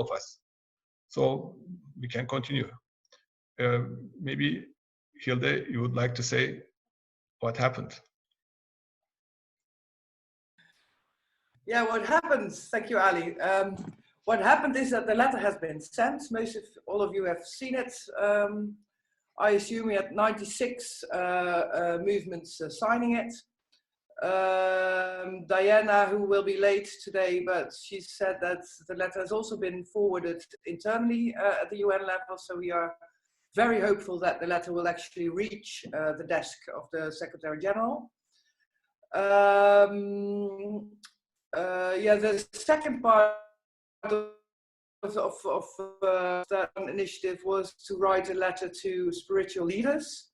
of us. So we can continue. Maybe Hilde, you would like to say what happened? Yeah, what happened? Thank you, Ali. What happened is that the letter has been sent. Most of all of you have seen it. I assume we had 96 movements signing it. Diana, who will be late today, but she said that the letter has also been forwarded internally at the UN level, so we are very hopeful that the letter will actually reach the desk of the Secretary General. Yeah, the second part of that initiative was to write a letter to spiritual leaders.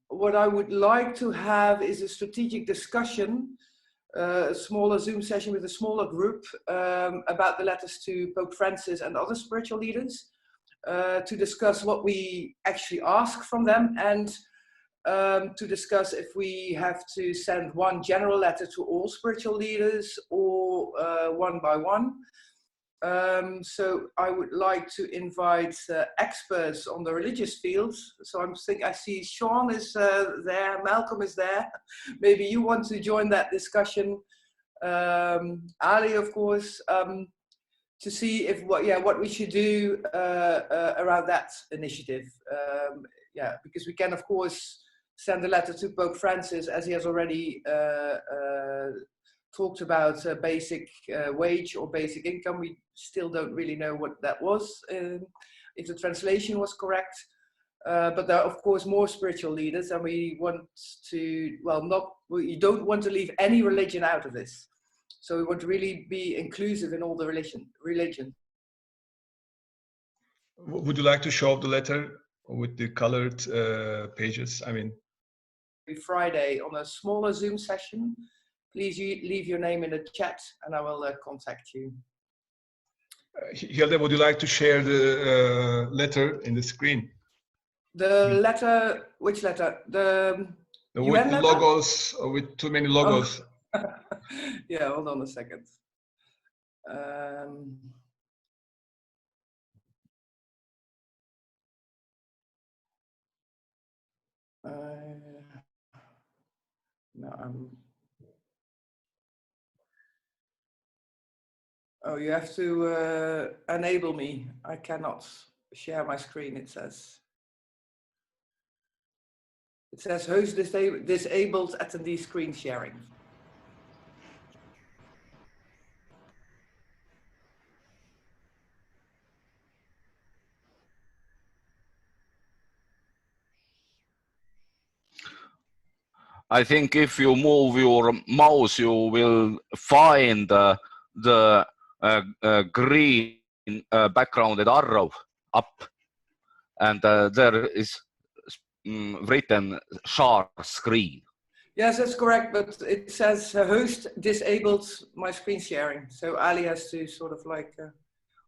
What I would like to have is a strategic discussion, a smaller Zoom session with a smaller group about the letters to Pope Francis and other spiritual leaders to discuss what we actually ask from them, and to discuss if we have to send one general letter to all spiritual leaders or one by one. So I would like to invite experts on the religious fields. So I see Sean is there, Malcolm is there. Maybe you want to join that discussion. Ali, of course, to see if what we should do around that initiative. Yeah, because we can, of course, send a letter to Pope Francis, as he has already talked about basic wage or basic income. We still don't really know what that was, if the translation was correct. But there are, of course, more spiritual leaders, and we want to, we don't want to leave any religion out of this. So we want to really be inclusive in all the religion. Would you like to show the letter with the colored pages? I mean, Friday on a smaller Zoom session. Please leave your name in the chat and I will contact you. Hilde, would you like to share the letter in the screen? The letter, which letter? The with UN the letter? Logos, with too many logos. Oh. Yeah, hold on a second. No, oh, you have to enable me. I cannot share my screen, it says. It says host disabled attendee screen sharing. I think if you move your mouse, you will find the green backgrounded arrow up, and there is written share screen. Yes, that's correct, but it says host disabled my screen sharing. So Ali has to sort of like,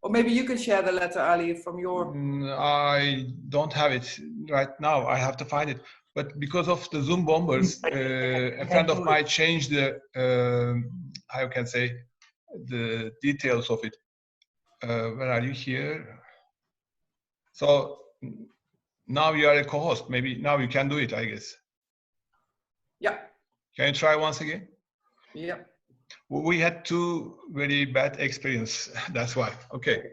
or maybe you can share the letter, Ali, from your... I don't have it right now. I have to find it. But because of the Zoom bombers, a friend of mine changed the, how you can say, the details of it. Where are you here? So now you are a co-host. Maybe now you can do it, I guess. Yeah. Can you try once again? Yeah. We had two very bad experience. That's why. Okay.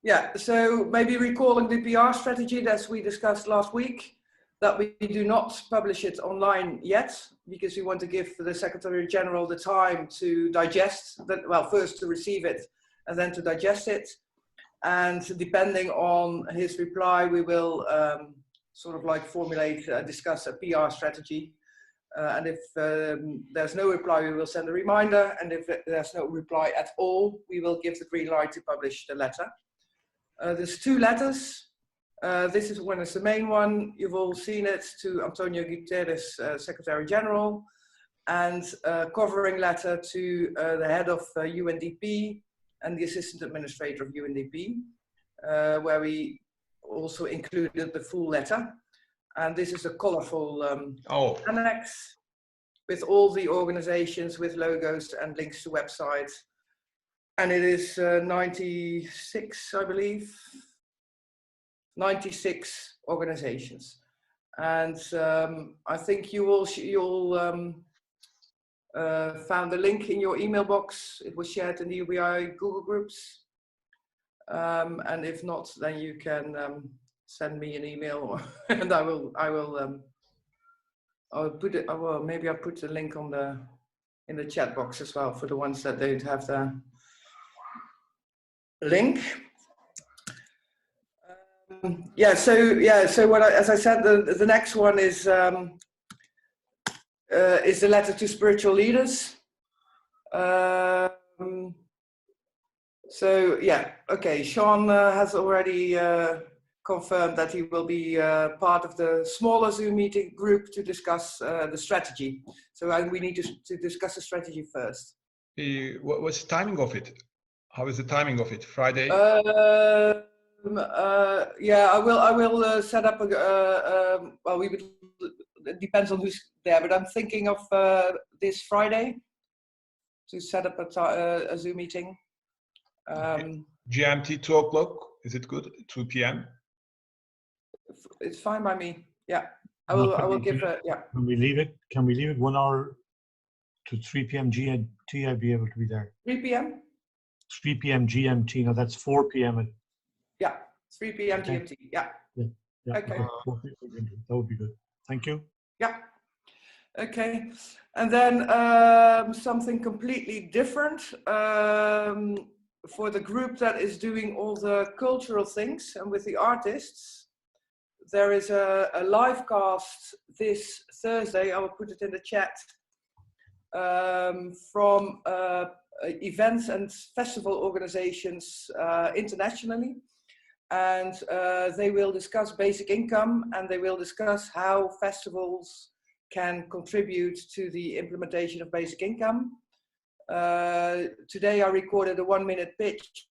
Yeah. So maybe recalling the PR strategy that we discussed last week, that we do not publish it online yet, because we want to give the Secretary General the time to digest that. Well, first to receive it and then to digest it. And depending on his reply, we will sort of like formulate, discuss a PR strategy. And if there's no reply, we will send a reminder. And if there's no reply at all, we will give the green light to publish the letter. There's two letters. This is one is the main one. You've all seen it, to Antonio Guterres, Secretary General, and a covering letter to the head of UNDP and the Assistant Administrator of UNDP, where we also included the full letter. And this is a colorful annex with all the organizations with logos and links to websites. And it is 96, I believe, 96 organizations. And I think you'll found the link in your email box. It was shared in the UBI Google groups. And if not, then you can send me an email, and I'll put it. Well, maybe I'll put the link on in the chat box as well for the ones that don't have the link. So what as I said, the next one is the letter to spiritual leaders. So yeah, okay. Sean has already confirmed that he will be part of the smaller Zoom meeting group to discuss the strategy. So we need to discuss the strategy first. What's the timing of it? How is the timing of it? Friday? Yeah, I will set up a. Well, it depends on who's there, but I'm thinking of this Friday to set up a Zoom meeting. GMT 2 o'clock. Is it good? 2 p.m. It's fine by me. Yeah, I will give a. Yeah. Can we leave it? Can we leave it 1 hour to 3 p.m. GMT? I'd be able to be there. 3 p.m. 3 p.m. GMT. No, that's 4 p.m. Yeah, 3 p.m. Okay. GMT. Yeah. Yeah. Okay. That would be good. Thank you. Yeah. Okay. And then something completely different for the group that is doing all the cultural things and with the artists. There is a live cast this Thursday. I will put it in the chat from events and festival organizations internationally. And they will discuss basic income, and they will discuss how festivals can contribute to the implementation of basic income. Today I recorded a 1-minute pitch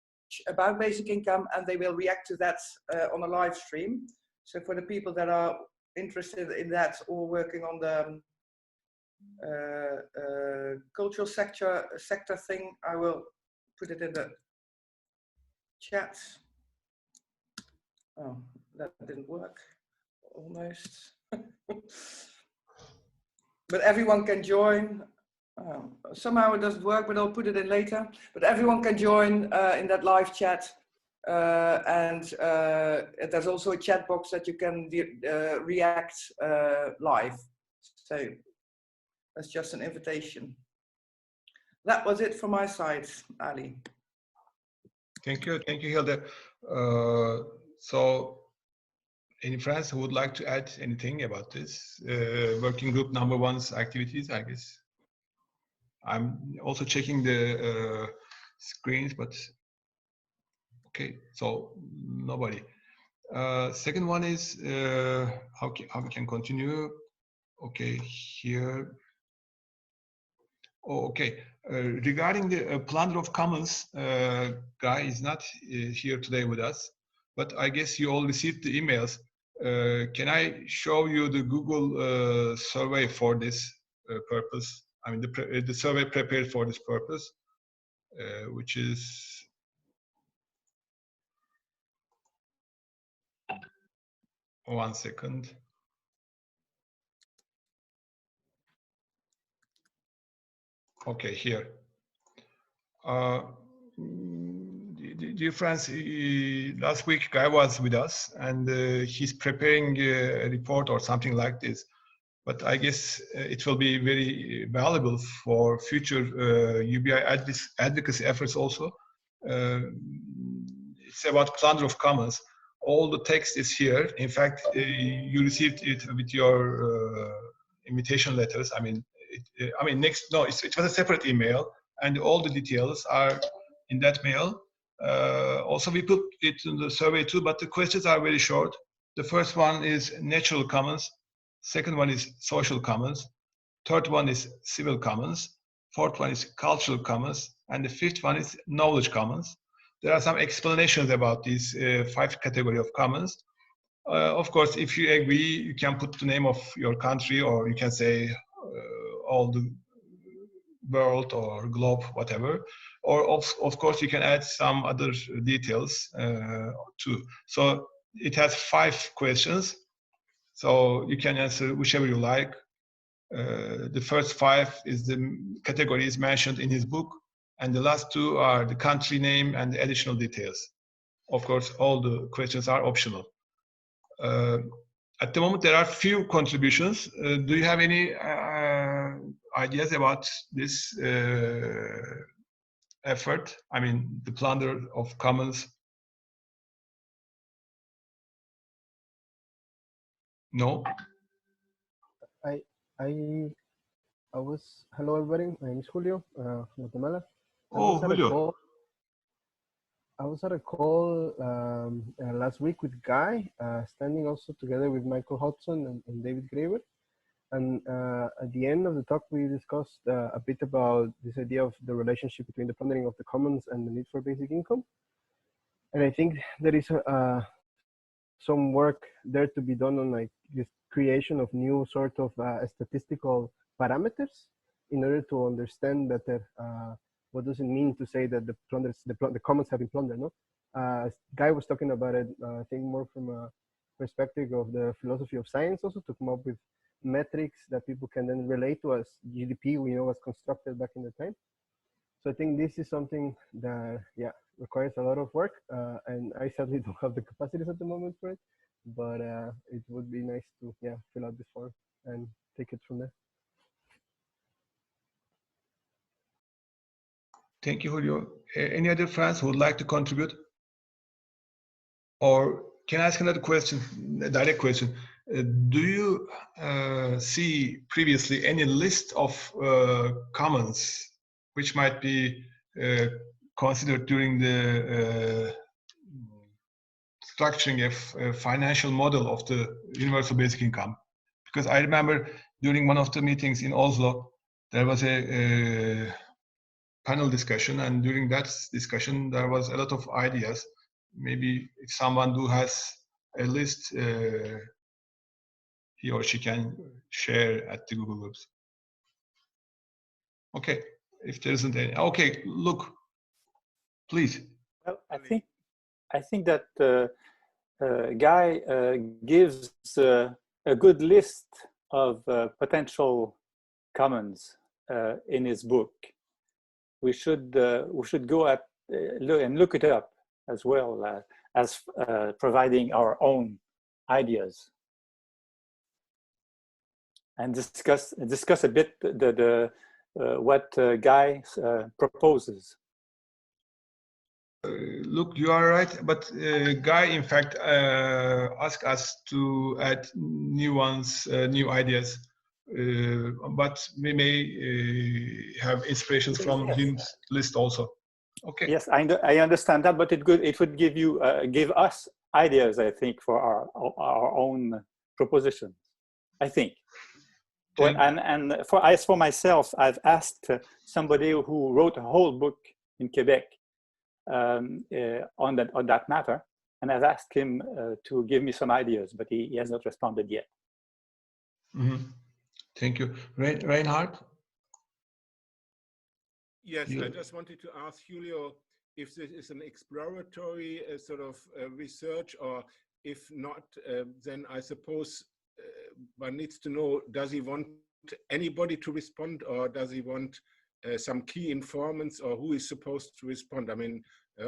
about basic income, and they will react to that on a live stream. So for the people that are interested in that or working on the cultural sector thing, I will put it in the chat. Oh, that didn't work, almost. But everyone can join. Somehow it doesn't work, but I'll put it in later. But everyone can join in that live chat. And there's also a chat box that you can react live. So that's just an invitation. That was it from my side, Ali. Thank you, Hilde. So, any friends who would like to add anything about this working group number 1's activities? I guess I'm also checking the screens, but okay. So nobody. Second one is how we can continue. Okay, here. Oh, okay. Regarding the Plunder of Commons, Guy is not here today with us, but I guess you all received the emails. Can I show you the Google survey for this purpose? I mean, the survey prepared for this purpose, which is one second. Okay, here. Dear friends, last week Guy was with us, and he's preparing a report or something like this. But I guess it will be very valuable for future UBI advocacy efforts also. It's about Plunder of Commons. All the text is here. In fact, you received it with your invitation letters. It was a separate email, and all the details are in that mail. Also, we put it in the survey too, but the questions are very short. The first one is natural commons. Second one is social commons. Third one is civil commons. Fourth one is cultural commons. And the fifth one is knowledge commons. There are some explanations about these 5 categories of commons. Of course, if you agree, you can put the name of your country, or you can say all the world or globe, whatever. Or of course, you can add some other details too. So it has 5 questions. So you can answer whichever you like. The first 5 is the categories mentioned in his book, and the last 2 are the country name and the additional details. Of course, all the questions are optional. At the moment, there are few contributions. Do you have any ideas about this effort? I mean, the plunder of commons. No? I was, hello everybody, my name is Julio from Guatemala. Oh, Julio. I was at a call last week with Guy, standing also together with Michael Hodson and David Graeber. And at the end of the talk, we discussed a bit about this idea of the relationship between the plundering of the commons and the need for basic income. And I think there is some work there to be done on like this creation of new sort of statistical parameters in order to understand better what does it mean to say that the commons have been plundered. No, Guy was talking about it. I think more from a perspective of the philosophy of science, also to come up with metrics that people can then relate to as GDP. We know was constructed back in the time. So I think this is something that requires a lot of work, and I sadly don't have the capacities at the moment for it. But it would be nice to fill out this form and take it from there. Thank you, Julio. Any other friends who would like to contribute? Or can I ask another question, a direct question? Do you see previously any list of commons which might be considered during the structuring a financial model of the universal basic income? Because I remember during one of the meetings in Oslo, there was a panel discussion, and during that discussion, there was a lot of ideas. Maybe if someone who has a list, he or she can share at the Google Groups. Okay, if there isn't any. Okay, look, please. Well, I think that Guy gives a good list of potential commons in his book. We should go at look it up as well as providing our own ideas and discuss a bit what Guy proposes. Look, you are right, but Guy, in fact, asked us to add new ones, new ideas. But we may have inspirations from his list also. Okay. Yes, I understand that, but it would give us ideas, I think, for our own propositions. I think. And for myself, I've asked somebody who wrote a whole book in Quebec on that matter, and I've asked him to give me some ideas, but he has not responded yet. Mm-hmm. Thank you. Reinhard? Yes, I just wanted to ask Julio if this is an exploratory sort of research, or if not, then I suppose one needs to know, does he want anybody to respond, or does he want some key informants, or who is supposed to respond? I mean,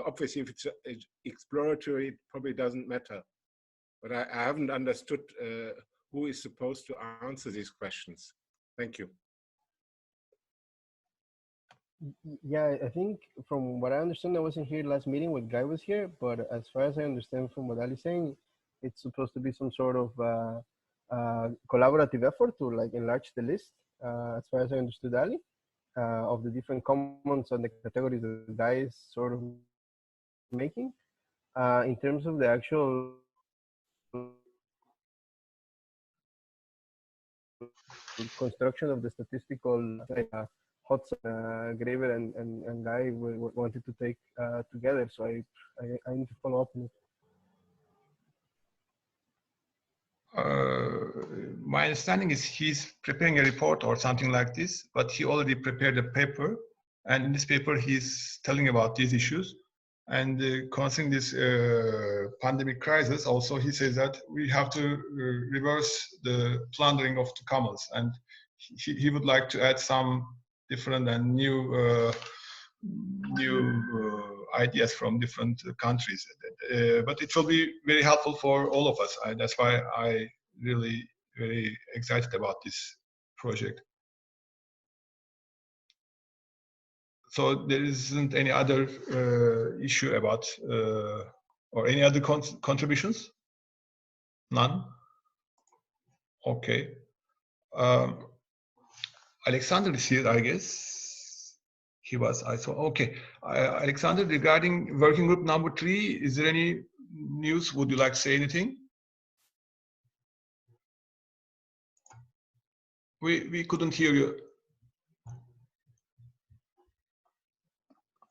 obviously, if it's exploratory, it probably doesn't matter. But I haven't understood who is supposed to answer these questions. Thank you. Yeah, I think from what I understand, I wasn't here last meeting when Guy was here, but as far as I understand from what Ali's saying, it's supposed to be some sort of collaborative effort to like enlarge the list, as far as I understood Ali, of the different commons and the categories that the Guy is sort of making. In terms of the actual construction of the statistical Hodson, Graeber and Guy wanted to take together, so I need to follow up on it. My understanding is he's preparing a report or something like this, but he already prepared a paper, and in this paper he's telling about these issues. And concerning this pandemic crisis, also he says that we have to reverse the plundering of the camels, and he would like to add some different and new ideas from different countries. But it will be very helpful for all of us. That's why I really very excited about this project. So there isn't any other issue about or any other contributions? None? Okay. Alexander is here, I guess. He was, I saw. Okay. Alexander, regarding working group number 3, is there any news? Would you like to say anything? We couldn't hear you.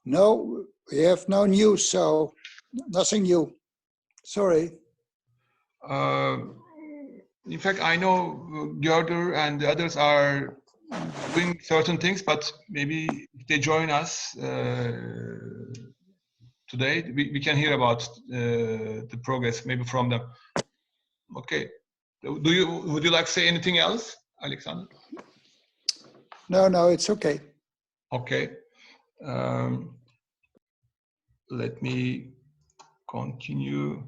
No, we have no news, so nothing new. Sorry. In fact, I know Gerder and the others are doing certain things, but maybe if they join us today, we can hear about the progress maybe from them. Okay. Would you like to say anything else, Alexander? No, it's okay. Okay. Let me continue.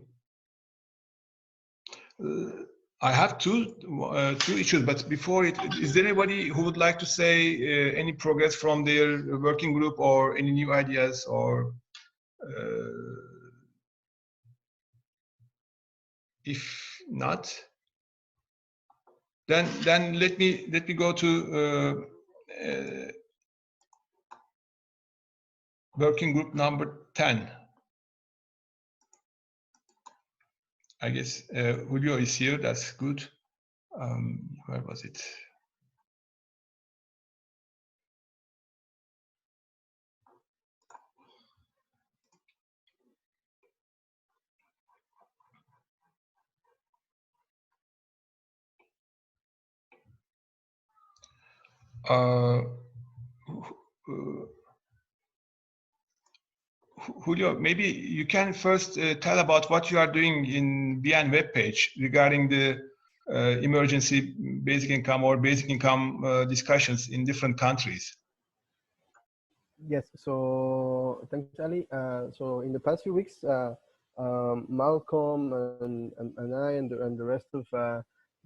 I have two issues, but before it, is there anybody who would like to say any progress from their working group or any new ideas or if not, then let me go to working group number 10. I guess Julio is here. That's good. Where was it? Julio, maybe you can first tell about what you are doing in BN webpage regarding the emergency basic income or basic income discussions in different countries. Yes, so thanks, Ali. So in the past few weeks, Malcolm and I and the rest of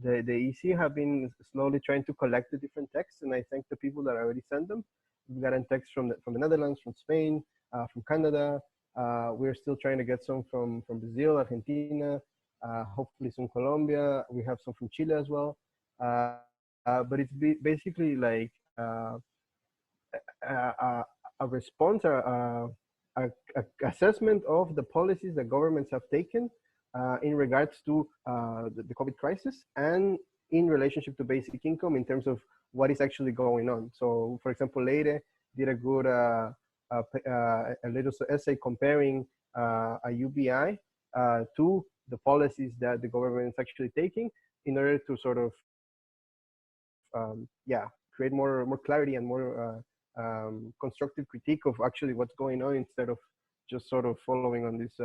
the EC have been slowly trying to collect the different texts, and I thank the people that already sent them. We've gotten texts from the Netherlands, from Spain, from Canada. We're still trying to get some from Brazil, Argentina, hopefully some Colombia. We have some from Chile as well. But it's basically like a response, a assessment of the policies that governments have taken in regards to the COVID crisis and in relationship to basic income in terms of what is actually going on. So, for example, Leire did a good a little essay comparing a UBI to the policies that the government is actually taking in order to sort of create more clarity and more constructive critique of actually what's going on instead of just sort of following on this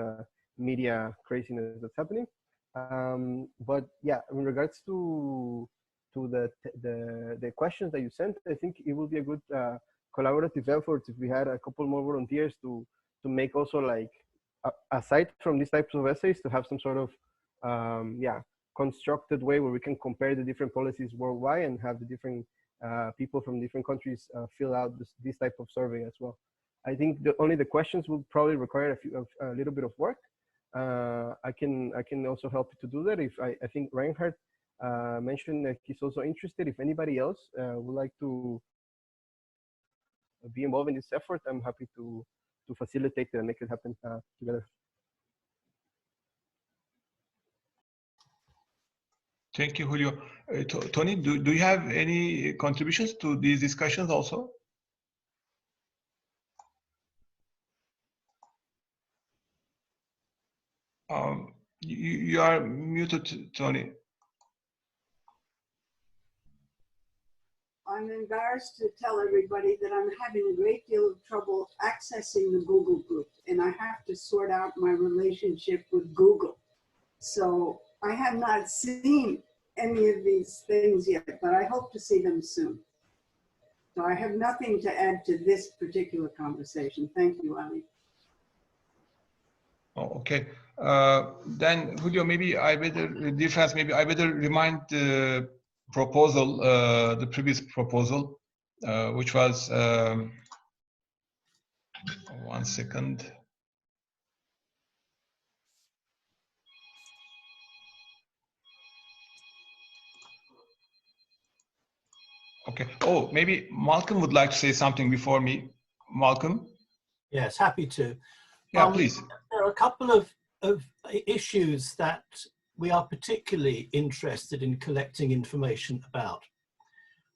media craziness that's happening. But yeah, in regards to the questions that you sent, I think it will be a good collaborative effort if we had a couple more volunteers to make also like aside from these types of essays to have some sort of constructed way where we can compare the different policies worldwide and have the different people from different countries fill out this type of survey as well. I think only the questions will probably require a little bit of work. I can also help you to do that. If I think Reinhard mentioned that he's also interested. If anybody else would like to be involved in this effort, I'm happy to facilitate it and make it happen together. Thank you, Julio. Tony, do you have any contributions to these discussions also? You are muted, Tony. I'm embarrassed to tell everybody that I'm having a great deal of trouble accessing the Google group, and I have to sort out my relationship with Google. So I have not seen any of these things yet, but I hope to see them soon. So I have nothing to add to this particular conversation. Thank you, Ali. Oh, okay. Then Julio, maybe I better, dear friends, maybe I better remind the proposal, the previous proposal, which was, 1 second. Okay. Oh, maybe Malcolm would like to say something before me. Malcolm? Yes, happy to. Yeah, please. There are a couple of issues that we are particularly interested in collecting information about.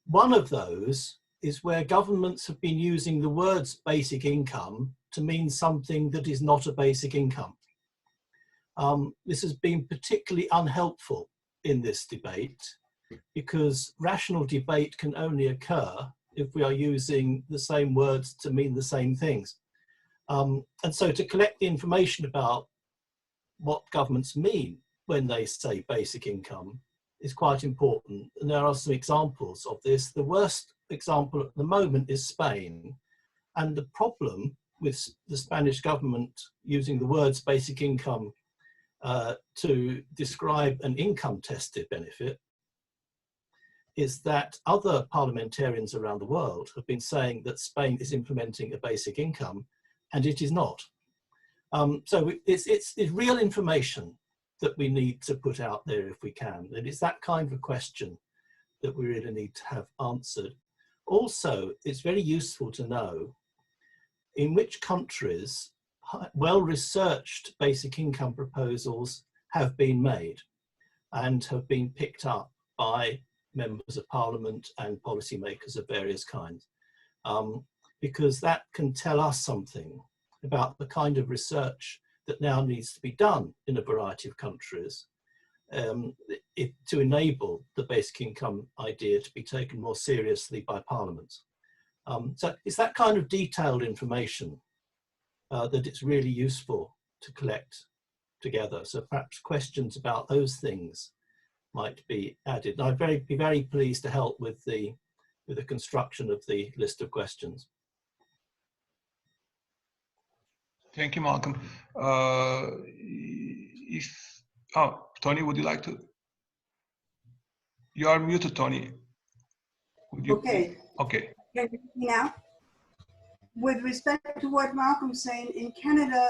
One of those is where governments have been using the words basic income to mean something that is not a basic income. This has been particularly unhelpful in this debate because rational debate can only occur if we are using the same words to mean the same things. And so to collect the information about what governments mean when they say basic income is quite important. And there are some examples of this. The worst example at the moment is Spain. And the problem with the Spanish government using the words basic income to describe an income tested benefit is that other parliamentarians around the world have been saying that Spain is implementing a basic income, and it is not. So it's real information that we need to put out there if we can. And it's that kind of question that we really need to have answered. Also, it's very useful to know in which countries well-researched basic income proposals have been made and have been picked up by members of parliament and policymakers of various kinds, because that can tell us something about the kind of research that now needs to be done in a variety of countries to enable the basic income idea to be taken more seriously by parliaments. So it's that kind of detailed information that it's really useful to collect together. So perhaps questions about those things might be added. And I'd be very pleased to help with the construction of the list of questions. Thank you, Malcolm. Tony, would you like to? You are muted, Tony. Would you? Okay. Okay. Can you hear me now? With respect to what Malcolm's saying, in Canada,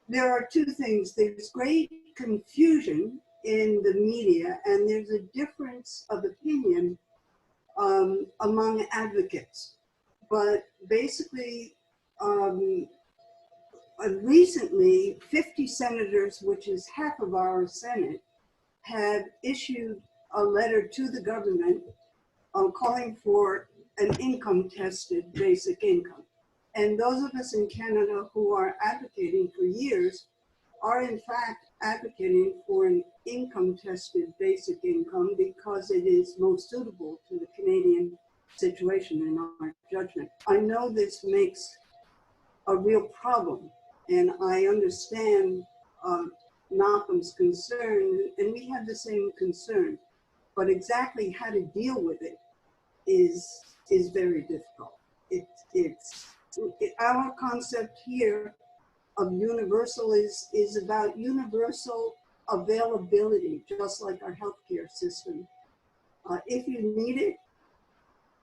there are two things. There's great confusion in the media, and there's a difference of opinion among advocates. But basically, recently, 50 senators, which is half of our Senate, have issued a letter to the government calling for an income-tested basic income. And those of us in Canada who are advocating for years are in fact advocating for an income-tested basic income because it is most suitable to the Canadian situation in our judgment. I know this makes a real problem, and I understand Malcolm's concern, and we have the same concern, but exactly how to deal with it is very difficult. Our concept here of universal is about universal availability, just like our healthcare system. If you need it,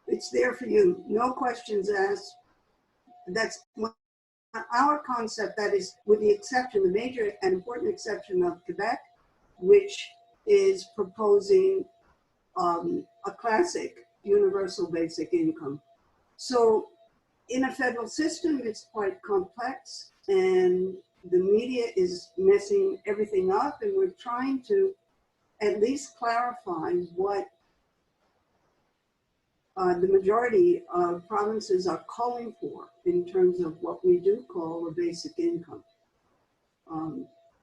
it's there for you, no questions asked. That's our concept, that is, with the exception, the major and important exception of Quebec, which is proposing a classic universal basic income. So in a federal system, it's quite complex, and the media is messing everything up, and we're trying to at least clarify what the majority of provinces are calling for in terms of what we do call a basic income.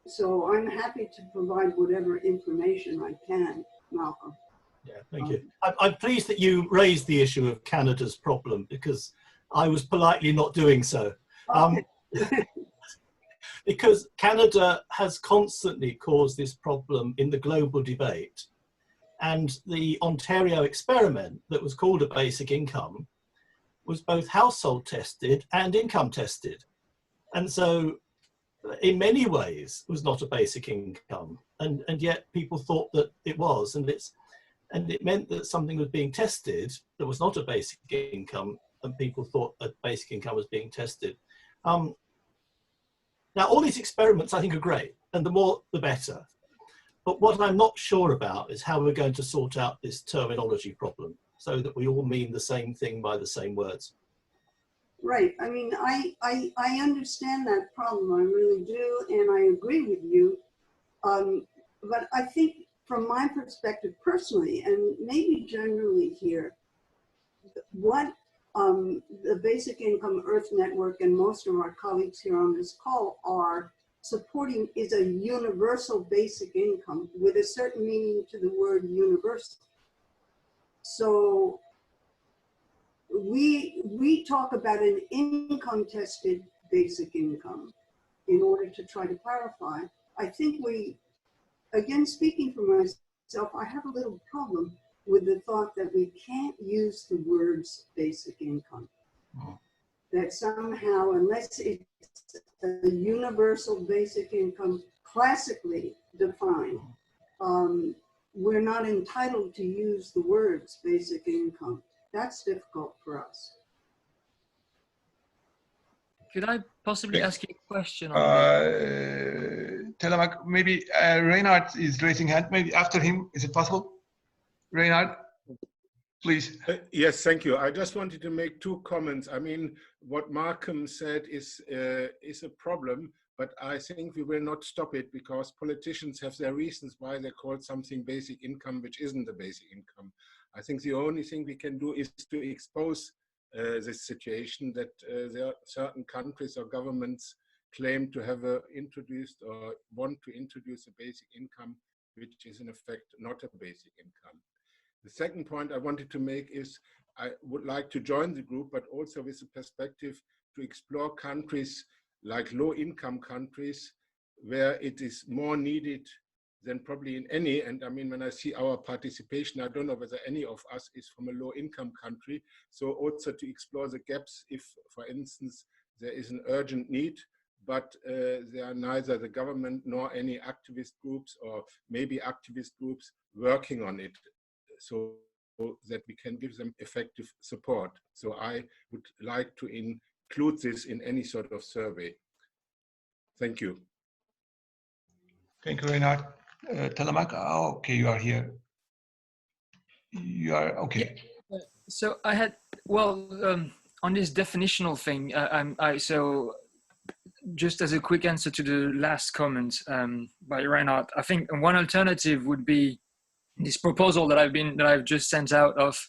So I'm happy to provide whatever information I can, Malcolm. Yeah, thank you. I'm pleased that you raised the issue of Canada's problem, because I was politely not doing so. Because Canada has constantly caused this problem in the global debate. And the Ontario experiment that was called a basic income was both household tested and income tested. And so in many ways was not a basic income. And yet people thought that it was. And it meant that something was being tested that was not a basic income, and people thought a basic income was being tested. Now, all these experiments I think are great, and the more the better. But what I'm not sure about is how we're going to sort out this terminology problem so that we all mean the same thing by the same words. Right. I mean, I understand that problem. I really do, and I agree with you. But I think from my perspective personally, and maybe generally here, what the Basic Income Earth Network and most of our colleagues here on this call are supporting is a universal basic income with a certain meaning to the word universal. So we talk about an income tested basic income in order to try to clarify. I think again, speaking for myself, I have a little problem with the thought that we can't use the words basic income. That somehow, unless it's a universal basic income classically defined, we're not entitled to use the words basic income. That's difficult for us. Could I possibly ask you a question? Telemak, maybe Reinhard is raising hand. Maybe after him, is it possible? Reinhard, please. Yes, thank you. I just wanted to make two comments. I mean, what Markham said is a problem, but I think we will not stop it because politicians have their reasons why they call something basic income, which isn't a basic income. I think the only thing we can do is to expose this situation that there are certain countries or governments claim to have introduced or want to introduce a basic income, which is in effect not a basic income. The second point I wanted to make is I would like to join the group, but also with the perspective to explore countries like low-income countries where it is more needed than probably in any. And I mean, when I see our participation, I don't know whether any of us is from a low-income country. So also to explore the gaps if, for instance, there is an urgent need, but there are neither the government nor any activist groups or maybe activist groups working on it, so that we can give them effective support. So I would like to include this in any sort of survey. Thank you. Thank you, Reinhard. Telemak, okay, you are here. You are okay. Yeah. So I had, well, on this definitional thing, so just as a quick answer to the last comment by Reinhard, I think one alternative would be this proposal that I've just sent out of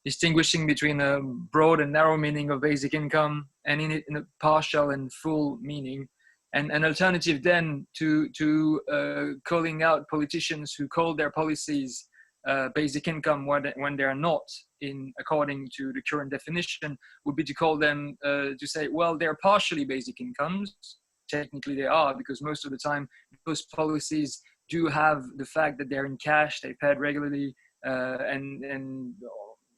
distinguishing between a broad and narrow meaning of basic income and in a partial and full meaning, and an alternative then to calling out politicians who call their policies basic income when they are not according to the current definition, would be to call them to say, well, they're partially basic incomes. Technically they are, because most of the time those policies do have the fact that they're in cash, they paid regularly and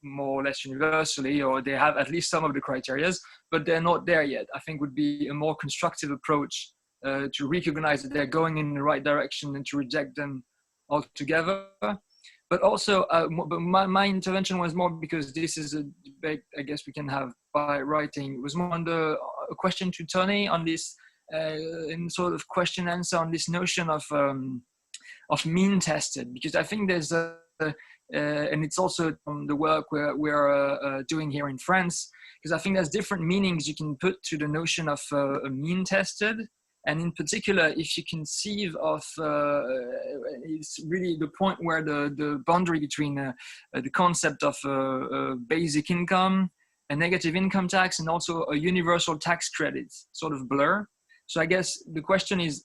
more or less universally, or they have at least some of the criterias, but they're not there yet. I think would be a more constructive approach to recognize that they're going in the right direction and to reject them altogether. But also, my intervention was more because this is a debate I guess we can have by writing. It was more on a question to Tony on this, in sort of question answer on this notion of mean tested, because I think there's and it's also the work we're doing here in France, because I think there's different meanings you can put to the notion of a mean tested. And in particular, if you conceive of, it's really the point where the boundary between the concept of basic income, a negative income tax, and also a universal tax credit sort of blur. So I guess the question is,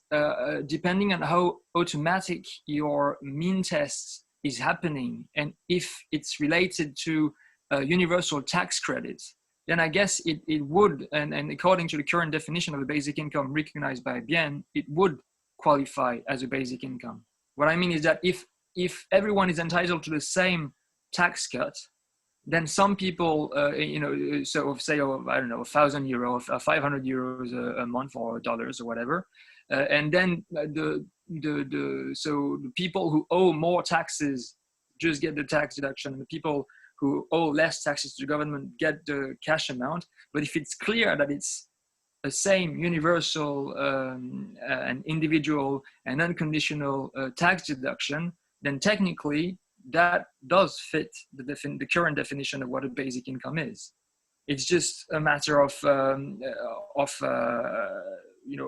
depending on how automatic your mean tests is happening, and if it's related to universal tax credits, then I guess it would, and according to the current definition of a basic income recognized by BN, it would qualify as a basic income. What I mean is that if everyone is entitled to the same tax cut, then some people, so say, I don't know, €1,000, 500 euros a month, or dollars or whatever, and then the people who owe more taxes just get the tax deduction, and the people who owe less taxes to the government get the cash amount. But if it's clear that it's the same universal and individual and unconditional tax deduction, then technically that does fit the current definition of what a basic income is. It's just a matter of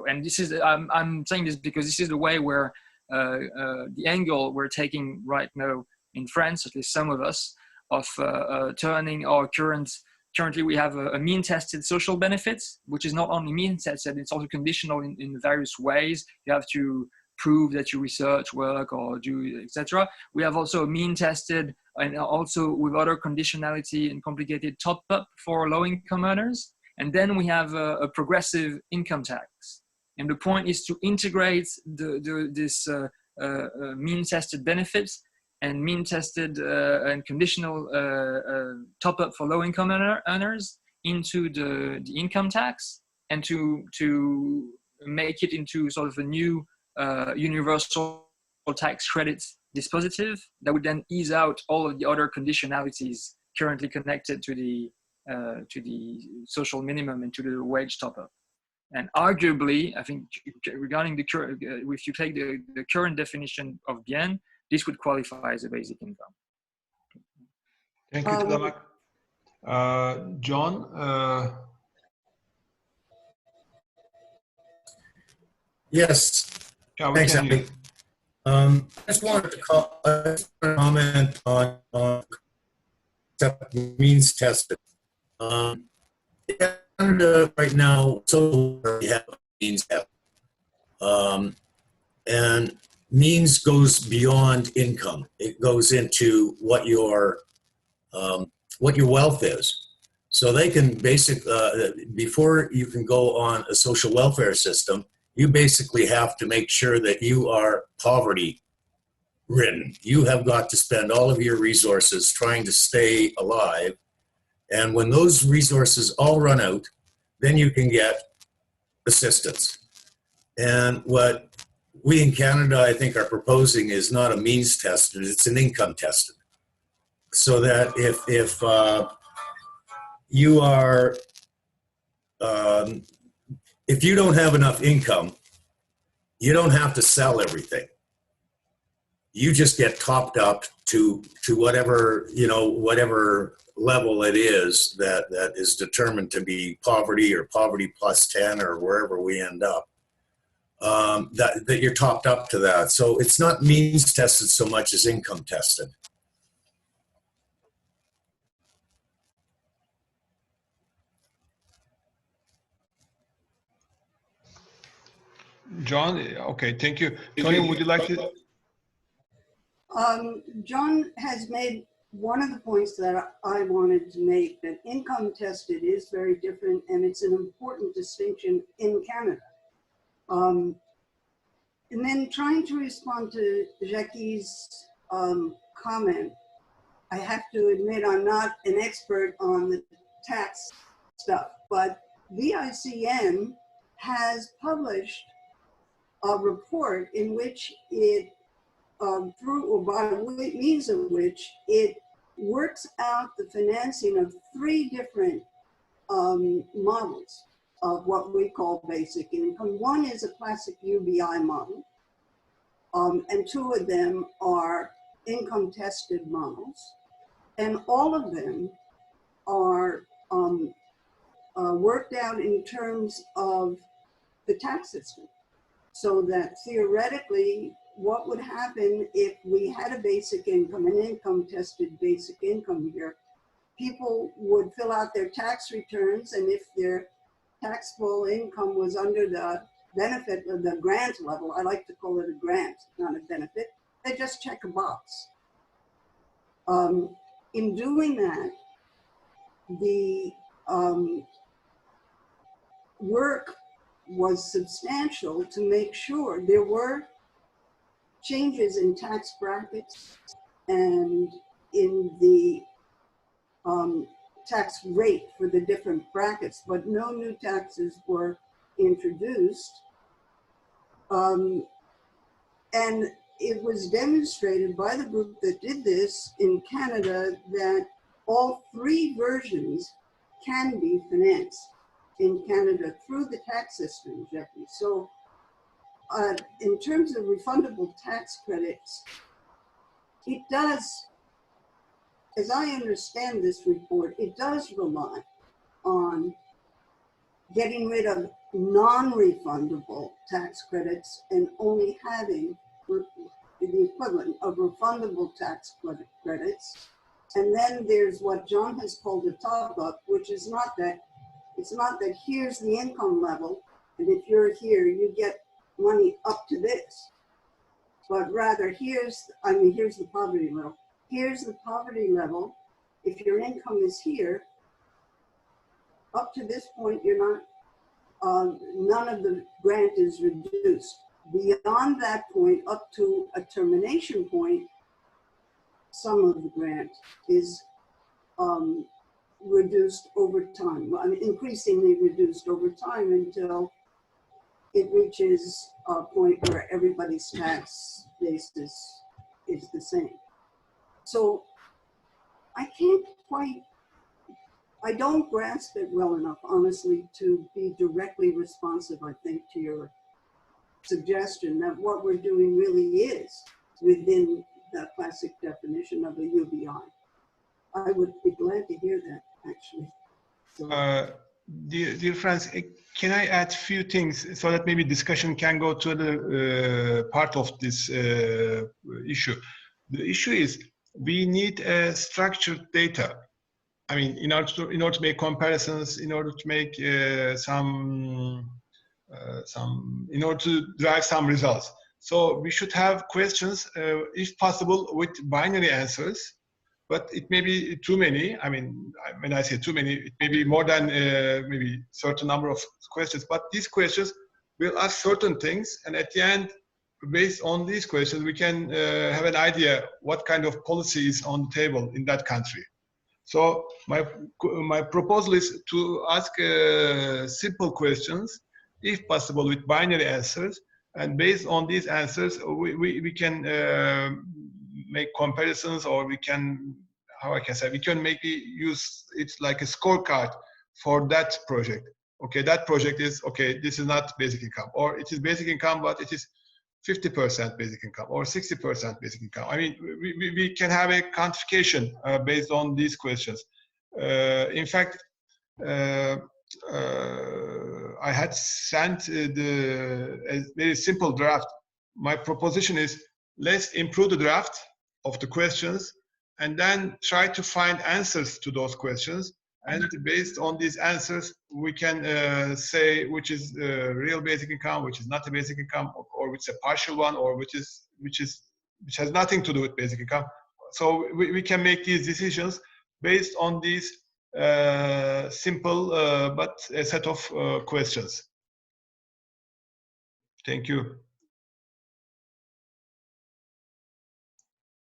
and this is, I'm saying this because this is the way where the angle we're taking right now in France, at least some of us, of turning our currently we have a mean tested social benefits, which is not only mean tested, it's also conditional in various ways. You have to prove that you research work or do, etc. We have also a mean tested, and also with other conditionality and complicated top up for low income earners. And then we have a progressive income tax. And the point is to integrate this mean tested benefits and mean tested and conditional top up for low income earners into the income tax, and to make it into sort of a new universal tax credits dispositive that would then ease out all of the other conditionalities currently connected to the social minimum and to the wage top up. And arguably, I think regarding the current, if you take the current definition of bien, this would qualify as a basic income. Thank you, Tadamak. John? Yes. Yeah, thanks, Andy. I just wanted to comment on means tested. Canada right now, so we have means test. And means goes beyond income. It goes into what your wealth is. So they can before you can go on a social welfare system, you basically have to make sure that you are poverty ridden. You have got to spend all of your resources trying to stay alive. And when those resources all run out, then you can get assistance. And what we in Canada, I think, are proposing is not a means tested, it's an income tested. So that if you are, if you don't have enough income, you don't have to sell everything. You just get topped up to whatever, whatever level it is that is determined to be poverty or poverty plus 10 or wherever we end up. That you're topped up to that. So it's not means tested so much as income tested. John, okay, thank you. Tony, would you like to? John has made one of the points that I wanted to make, that income tested is very different, and it's an important distinction in Canada. And then trying to respond to Jackie's comment, I have to admit I'm not an expert on the tax stuff, but VICN has published a report in which it, through or by means of which it works out the financing of 3 different models of what we call basic income. One is a classic UBI model, and 2 of them are income tested models. And all of them are worked out in terms of the tax system. So that theoretically, what would happen if we had a basic income, an income tested basic income here, people would fill out their tax returns, and if their taxable income was under the benefit of the grant level, I like to call it a grant, not a benefit, they just check a box. In doing that, the work was substantial to make sure there were changes in tax brackets and in the tax rate for the different brackets, but no new taxes were introduced. And it was demonstrated by the group that did this in Canada that all three versions can be financed in Canada through the tax system, Jeffrey. So in terms of refundable tax credits, it does, as I understand this report, it does rely on getting rid of non-refundable tax credits and only having the equivalent of refundable tax credits. And then there's what John has called a top up, which is not that, it's not that here's the income level, and if you're here, you get money up to this, but rather here's the poverty level. Here's the poverty level. If your income is here, up to this point, you're not, none of the grant is reduced. Beyond that point, up to a termination point, some of the grant is reduced over time. I mean, increasingly reduced over time until it reaches a point where everybody's tax basis is the same. So I can't quite, I don't grasp it well enough, honestly, to be directly responsive, I think, to your suggestion that what we're doing really is within the classic definition of a UBI. I would be glad to hear that, actually. So, dear friends, can I add a few things so that maybe discussion can go to the part of this issue? The issue is we need structured data. I mean, in order to make comparisons, in order to make in order to drive some results. So we should have questions, if possible, with binary answers. But it may be too many. I mean, when I say too many, it may be more than maybe certain number of questions. But these questions will ask certain things, and at the end, based on these questions, we can have an idea what kind of policy is on the table in that country. So my proposal is to ask simple questions, if possible, with binary answers, and based on these answers, we can make comparisons, or we can, how I can say, we can maybe use it like a scorecard for that project. Okay, that project is, okay, this is not basic income, or it is basic income, but it is 50% basic income, or 60% basic income. I mean, we can have a quantification based on these questions. In fact, I had sent a very simple draft. My proposition is, let's improve the draft of the questions and then try to find answers to those questions. And based on these answers, we can say which is real basic income, which is not a basic income, or which is a partial one, or which has nothing to do with basic income. So we can make these decisions based on these simple but a set of questions. Thank you.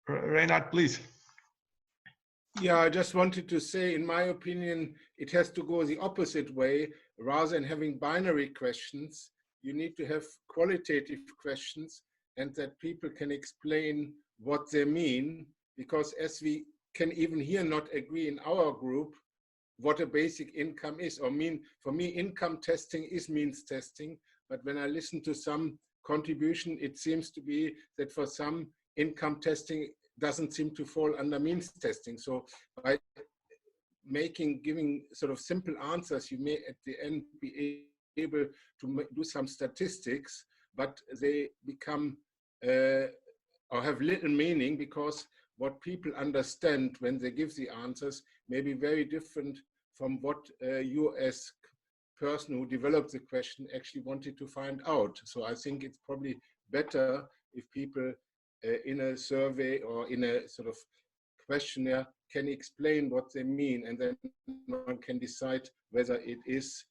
Reinhard, please. Yeah, I just wanted to say, in my opinion, it has to go the opposite way. Rather than having binary questions, you need to have qualitative questions, and that people can explain what they mean, because as we can even here not agree in our group what a basic income is, or mean, for me, income testing is means testing, but when I listen to some contribution, it seems to be that for some, income testing doesn't seem to fall under means testing. So by giving sort of simple answers, you may at the end be able to do some statistics, but they become or have little meaning, because what people understand when they give the answers may be very different from what you as person who developed the question actually wanted to find out. So I think it's probably better if people in a survey or in a sort of questionnaire can explain what they mean, and then one can decide whether it is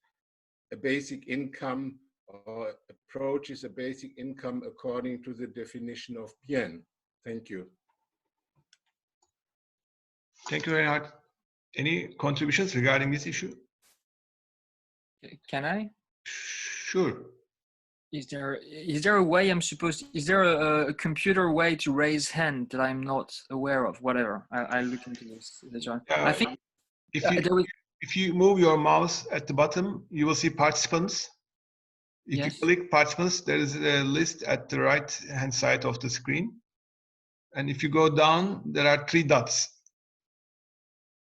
a basic income or approaches a basic income according to the definition of bien. Thank you. Thank you very much. Any contributions regarding this issue? Can I? Sure. Is there a way is there a computer way to raise hand that I'm not aware of? Whatever. I look into this later on. I think if you move your mouse at the bottom, you will see participants. If you click participants, there is a list at the right hand side of the screen. And if you go down, there are 3 dots.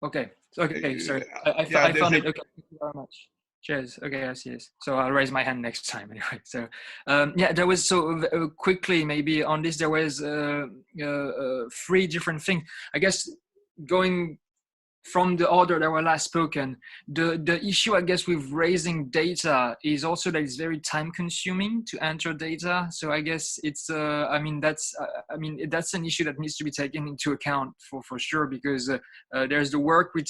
Okay. Okay. Sorry. I found it. Okay. Thank you very much. Cheers. Okay, I see this. So I'll raise my hand next time anyway. So yeah, there was quickly maybe on this, there was 3 different things. I guess going from the order that were last spoken, the issue, I guess, with raising data is also that it's very time consuming to enter data. So I guess it's, I mean, that's an issue that needs to be taken into account for sure, because there's the work we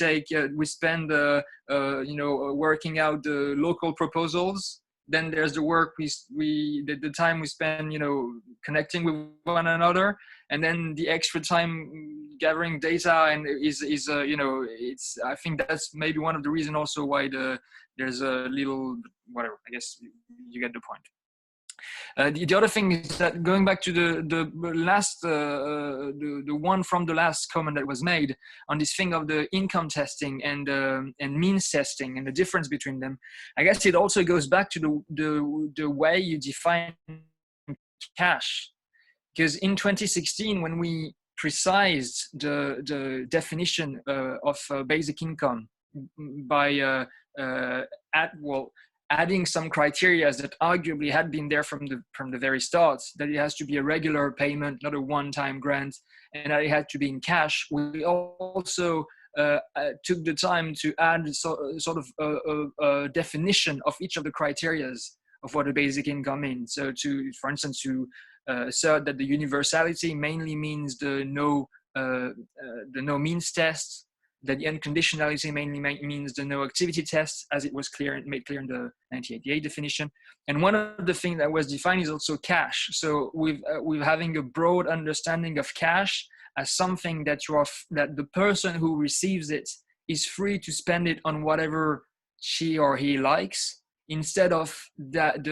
spend, working out the local proposals. Then there's the work the time we spend, connecting with one another, and then the extra time gathering data, and it's, I think that's maybe one of the reasons also why there's a little, whatever, I guess you get the point. The other thing is that going back to the last, the one from the last comment that was made on this thing of the income testing and means testing and the difference between them, I guess it also goes back to the way you define cash. Because in 2016, when we precised the definition of basic income by adding some criteria that arguably had been there from the very start, that it has to be a regular payment, not a one-time grant, and that it had to be in cash, we also took the time to add sort of a definition of each of the criteria of what a basic income means. So for instance, to assert that the universality mainly means the no means test, that the unconditionality mainly means the no activity test, as it was made clear in the 1988 definition. And one of the things that was defined is also cash. So with having a broad understanding of cash as something that the person who receives it is free to spend it on whatever she or he likes, instead of that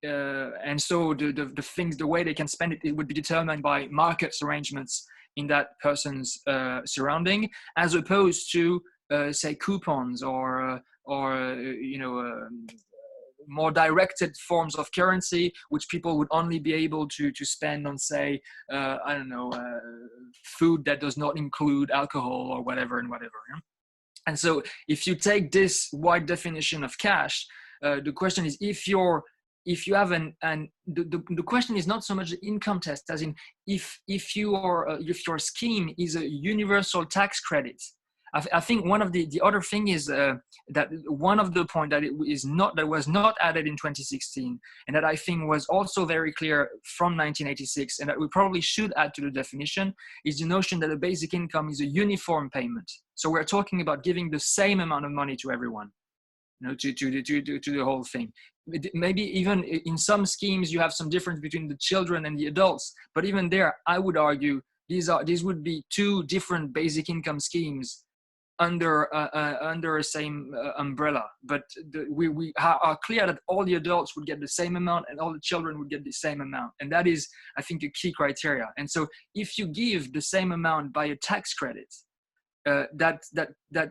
and so the things, the way they can spend it would be determined by markets arrangements in that person's surrounding, as opposed to say coupons or more directed forms of currency, which people would only be able to spend on, say, I don't know, food that does not include alcohol or whatever and whatever. Yeah? And so if you take this wide definition of cash, the question is, if you have the question is not so much the income test, as in if your scheme is a universal tax credit. I think one of the other thing is that one of the point that was not added in 2016, and that I think was also very clear from 1986, and that we probably should add to the definition, is the notion that a basic income is a uniform payment. So we're talking about giving the same amount of money to everyone, to the whole thing. Maybe even in some schemes you have some difference between the children and the adults, but even there, I would argue these would be 2 different basic income schemes under a same umbrella. But we are clear that all the adults would get the same amount and all the children would get the same amount, and that is, I think, a key criteria. And so if you give the same amount by a tax credit, that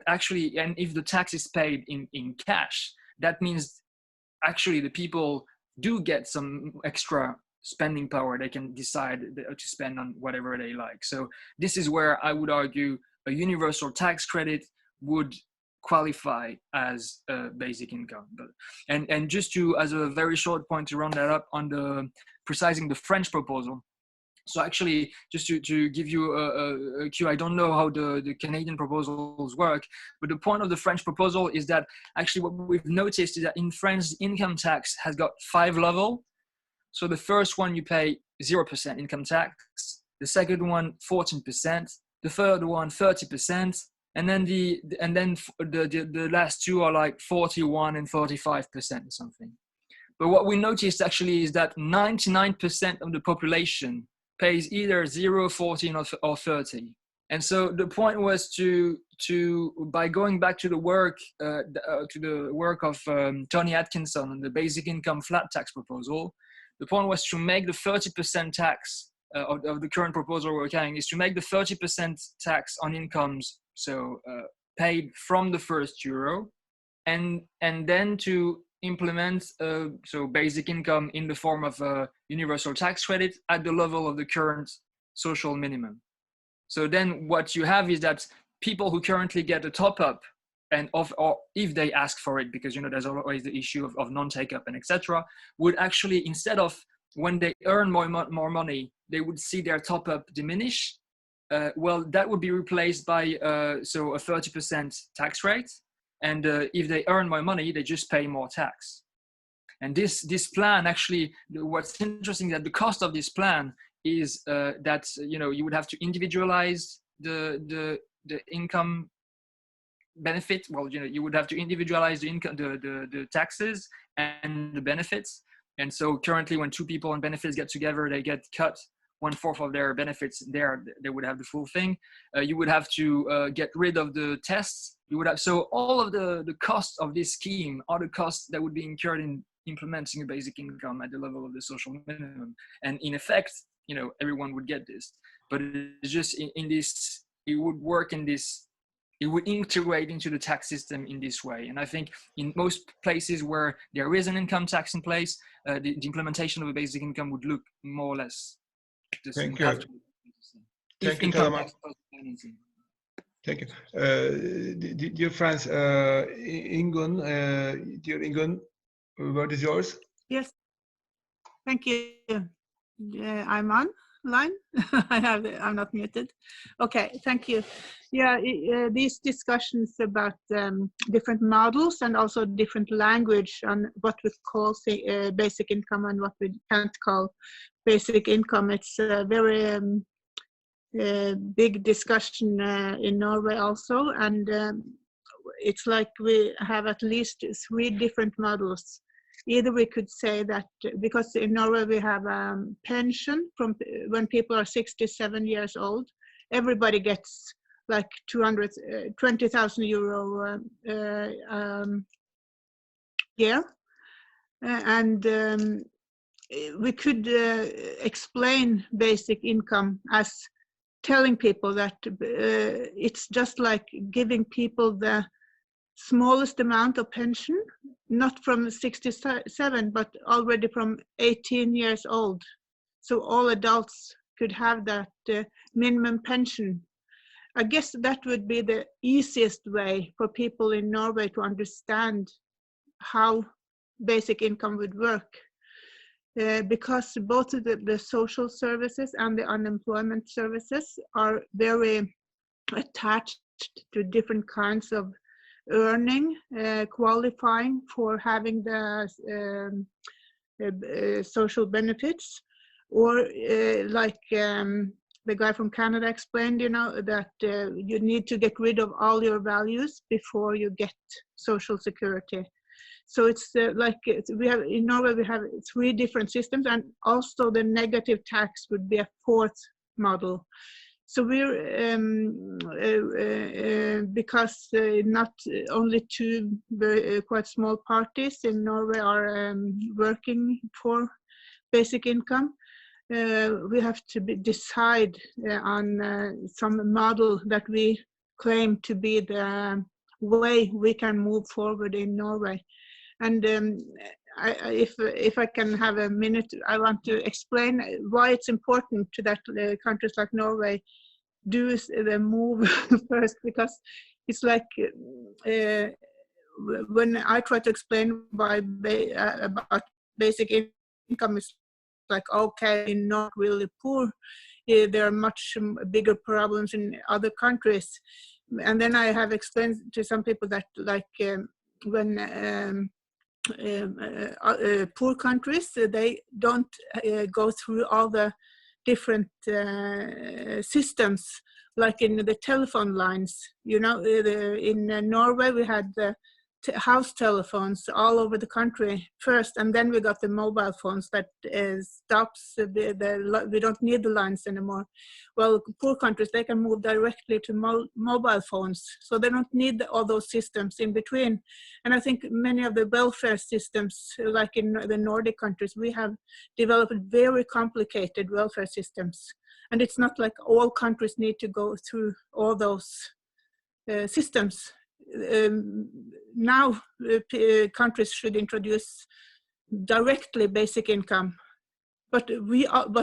actually, and if the tax is paid in cash, that means actually the people do get some extra spending power. They can decide to spend on whatever they like. So this is where I would argue a universal tax credit would qualify as a basic income. And just to, as a very short point to round that up on the precising the French proposal. So actually, just to give you a cue, I don't know how the Canadian proposals work, but the point of the French proposal is that actually what we've noticed is that in France, income tax has got 5 levels. So the first one, you pay 0% income tax. the second one 14%, the third one 30%, and then the last two are like 41 and 45% or something. But what we noticed actually is that 99% of the population pays either 0, 14 or 30. And so the point was to by going back to the work of Tony Atkinson on the basic income flat tax proposal, the point was to make the 30% tax of the current proposal we're carrying is to make the 30% tax on incomes paid from the first euro, and then to implement basic income in the form of a universal tax credit at the level of the current social minimum. So then what you have is that people who currently get a top up or if they ask for it, because there's always the issue of non-take up and etc., would actually, instead of when they earn more money, they would see their top up diminish. Well, that would be replaced by a 30% tax rate. And if they earn more money, they just pay more tax. And this plan actually, what's interesting is that the cost of this plan is that you would have to individualize the income benefit. Well, you would have to individualize the income, the taxes and the benefits. And so currently, when two people on benefits get together, they get cut 1/4 of their benefits. They would have the full thing. You would have to get rid of the tests. You would have, so all of the costs of this scheme are the costs that would be incurred in implementing a basic income at the level of the social minimum. And in effect, everyone would get this. But it's just in this, it would work in this, it would integrate into the tax system in this way. And I think in most places where there is an income tax in place, the implementation of a basic income would look more or less the same. Thank you. Thank you, Telemann. Thank you. Dear friends, Ingun, dear Ingun, word is yours. Yes, thank you. I'm on line. I'm not muted. Okay, thank you. Yeah, these discussions about different models and also different language on what we call basic income and what we can't call basic income. It's a very big discussion in Norway also, and it's like we have at least 3 different models. Either we could say that because in Norway we have pension from when people are 67 years old, everybody gets like 220,000 euro year, and we could explain basic income as telling people that it's just like giving people the smallest amount of pension, not from 67, but already from 18 years old. So all adults could have that minimum pension. I guess that would be the easiest way for people in Norway to understand how basic income would work. Because both the social services and the unemployment services are very attached to different kinds of earning, qualifying for having the social benefits, or like the guy from Canada explained, that you need to get rid of all your values before you get social security. So it's we have in Norway we have 3 different systems, and also the negative tax would be a 4th model. So we're because not only 2 quite small parties in Norway are working for basic income, we have to decide on some model that we claim to be the way we can move forward in Norway. And if I can have a minute, I want to explain why it's important to that countries like Norway do the move first, because it's like when I try to explain about basic income, it's like, okay, not really poor, there are much bigger problems in other countries. And then I have explained to some people that when poor countries, they don't go through all the different systems, like in the telephone lines. You know, in Norway we had the house telephones all over the country first, and then we got the mobile phones that stops we don't need the lines anymore. Well, poor countries, they can move directly to mobile phones, so they don't need all those systems in between. And I think many of the welfare systems, like in the Nordic countries, we have developed very complicated welfare systems, and it's not like all countries need to go through all those systems. Now countries should introduce directly basic income, but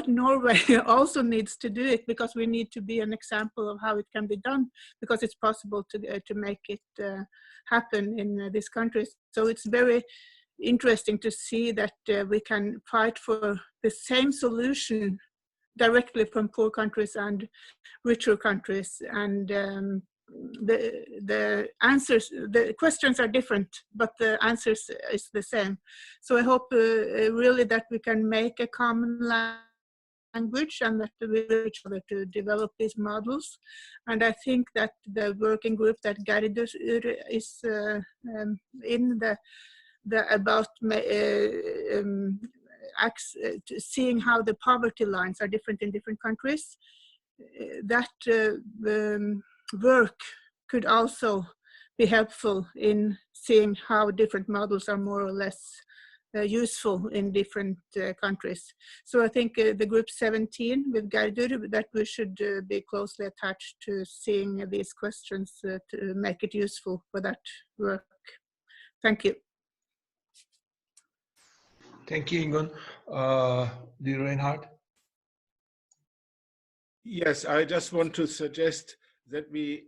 Norway also needs to do it, because we need to be an example of how it can be done, because it's possible to make it happen in these countries. So it's very interesting to see that we can fight for the same solution directly from poor countries and richer countries, and the answers, the questions are different, but the answers is the same. So I hope really that we can make a common language, and that we will each other to develop these models. And I think that the working group that Gerdur is in about seeing how the poverty lines are different in different countries, that work could also be helpful in seeing how different models are more or less useful in different countries. So I think the group 17 with Gerdur, that we should be closely attached to seeing these questions to make it useful for that work. Thank you. Thank you, Ingun. Dear Reinhard? Yes, I just want to suggest that we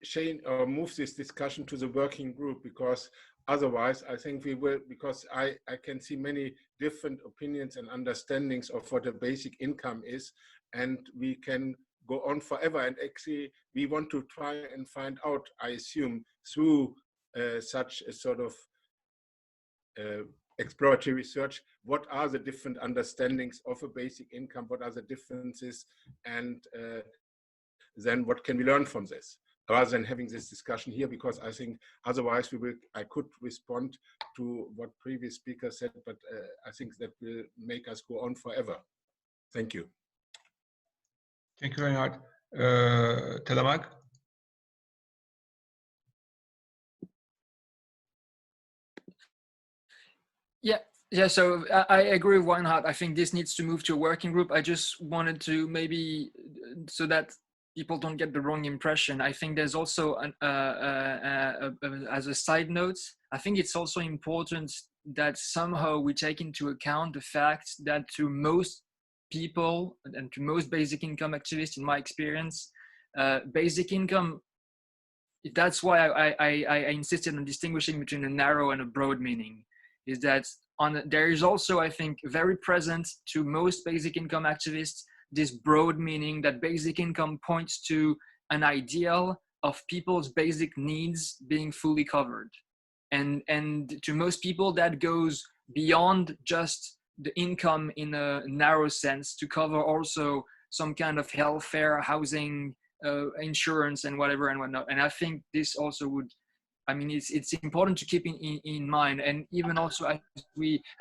change or move this discussion to the working group, because otherwise I think we will, because I can see many different opinions and understandings of what a basic income is, and we can go on forever. And actually we want to try and find out, I assume, through such a sort of exploratory research, what are the different understandings of a basic income, what are the differences, and then what can we learn from this, rather than having this discussion here, because I think otherwise I could respond to what previous speakers said, but I think that will make us go on forever. Thank you. Thank you, Reinhard. Telemag? Yeah, so I agree with Reinhard. I think this needs to move to a working group. I just wanted to maybe, so that people don't get the wrong impression, I think there's also, as a side note, I think it's also important that somehow we take into account the fact that to most people and to most basic income activists, in my experience, basic income, that's why I insisted on distinguishing between a narrow and a broad meaning, is that there is also, I think, very present to most basic income activists, this broad meaning that basic income points to an ideal of people's basic needs being fully covered. And to most people, that goes beyond just the income in a narrow sense to cover also some kind of healthcare, housing, insurance, and whatever and whatnot. And I think this also would, I mean, it's important to keep in mind. And even also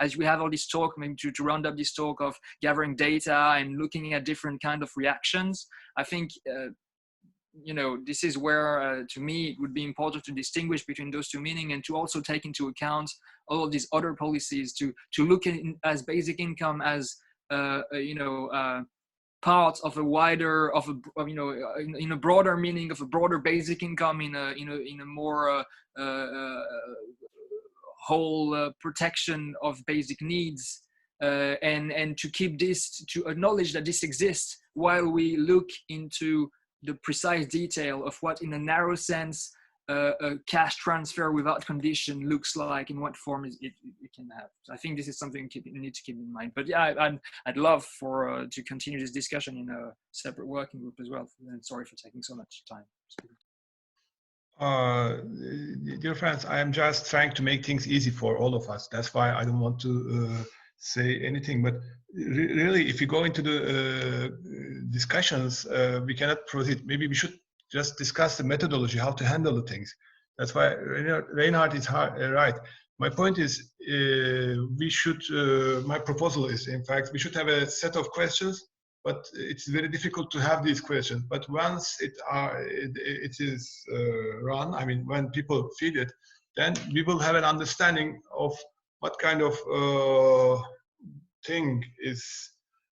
as we have all this talk, maybe to round up this talk of gathering data and looking at different kind of reactions, I think, you know, this is where, to me, it would be important to distinguish between those two meanings, and to also take into account all of these other policies, to look at as basic income as, you know, part of a wider, you know, in a broader meaning of a broader basic income, in a more whole protection of basic needs, and to keep this, to acknowledge that this exists while we look into the precise detail of what, in a narrow sense, a cash transfer without condition looks like, in what form it can have. So I think this is something you need to keep in mind. But yeah, I'd love to continue this discussion in a separate working group as well. And sorry for taking so much time. Dear friends, I am just trying to make things easy for all of us. That's why I don't want to say anything, but really, if you go into the discussions, we cannot proceed. Maybe we should just discuss the methodology, how to handle the things. That's why Reinhard is right. My point is, we should, my proposal is, in fact, we should have a set of questions, but it's very difficult to have these questions. But once it is run, I mean, when people feed it, then we will have an understanding of what kind of thing is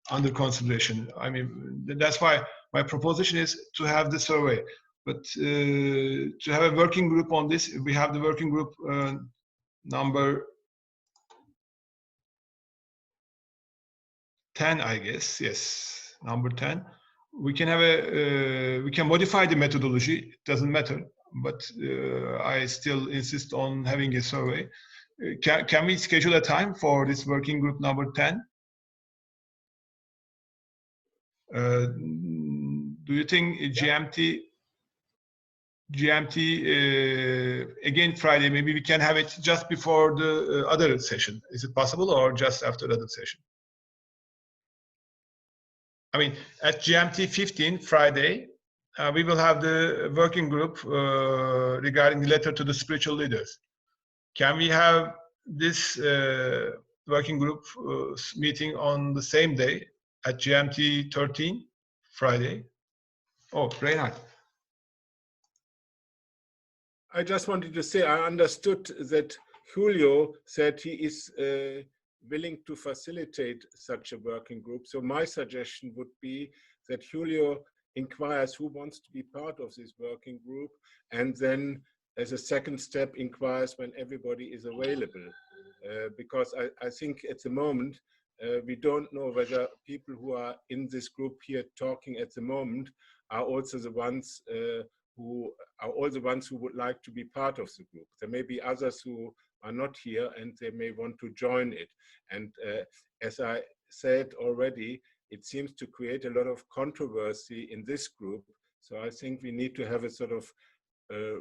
under consideration. I mean, that's why my proposition is to have the survey. But to have a working group on this, we have the working group number 10, I guess. Yes, number 10. We can have we can modify the methodology. It doesn't matter. But I still insist on having a survey. Can we schedule a time for this working group number 10? Do you think GMT again Friday, maybe we can have it just before the other session? Is it possible, or just after the other session? I mean, at GMT 15 Friday, we will have the working group regarding the letter to the spiritual leaders. Can we have this working group meeting on the same day at GMT 13 Friday? Oh, Reinhard. I just wanted to say, I understood that Julio said he is willing to facilitate such a working group. So my suggestion would be that Julio inquires who wants to be part of this working group, and then as a second step inquires when everybody is available. Because I think at the moment, we don't know whether people who are in this group here talking at the moment are also the ones who would like to be part of the group. There may be others who are not here and they may want to join it. And as I said already, it seems to create a lot of controversy in this group. So I think we need to have a sort of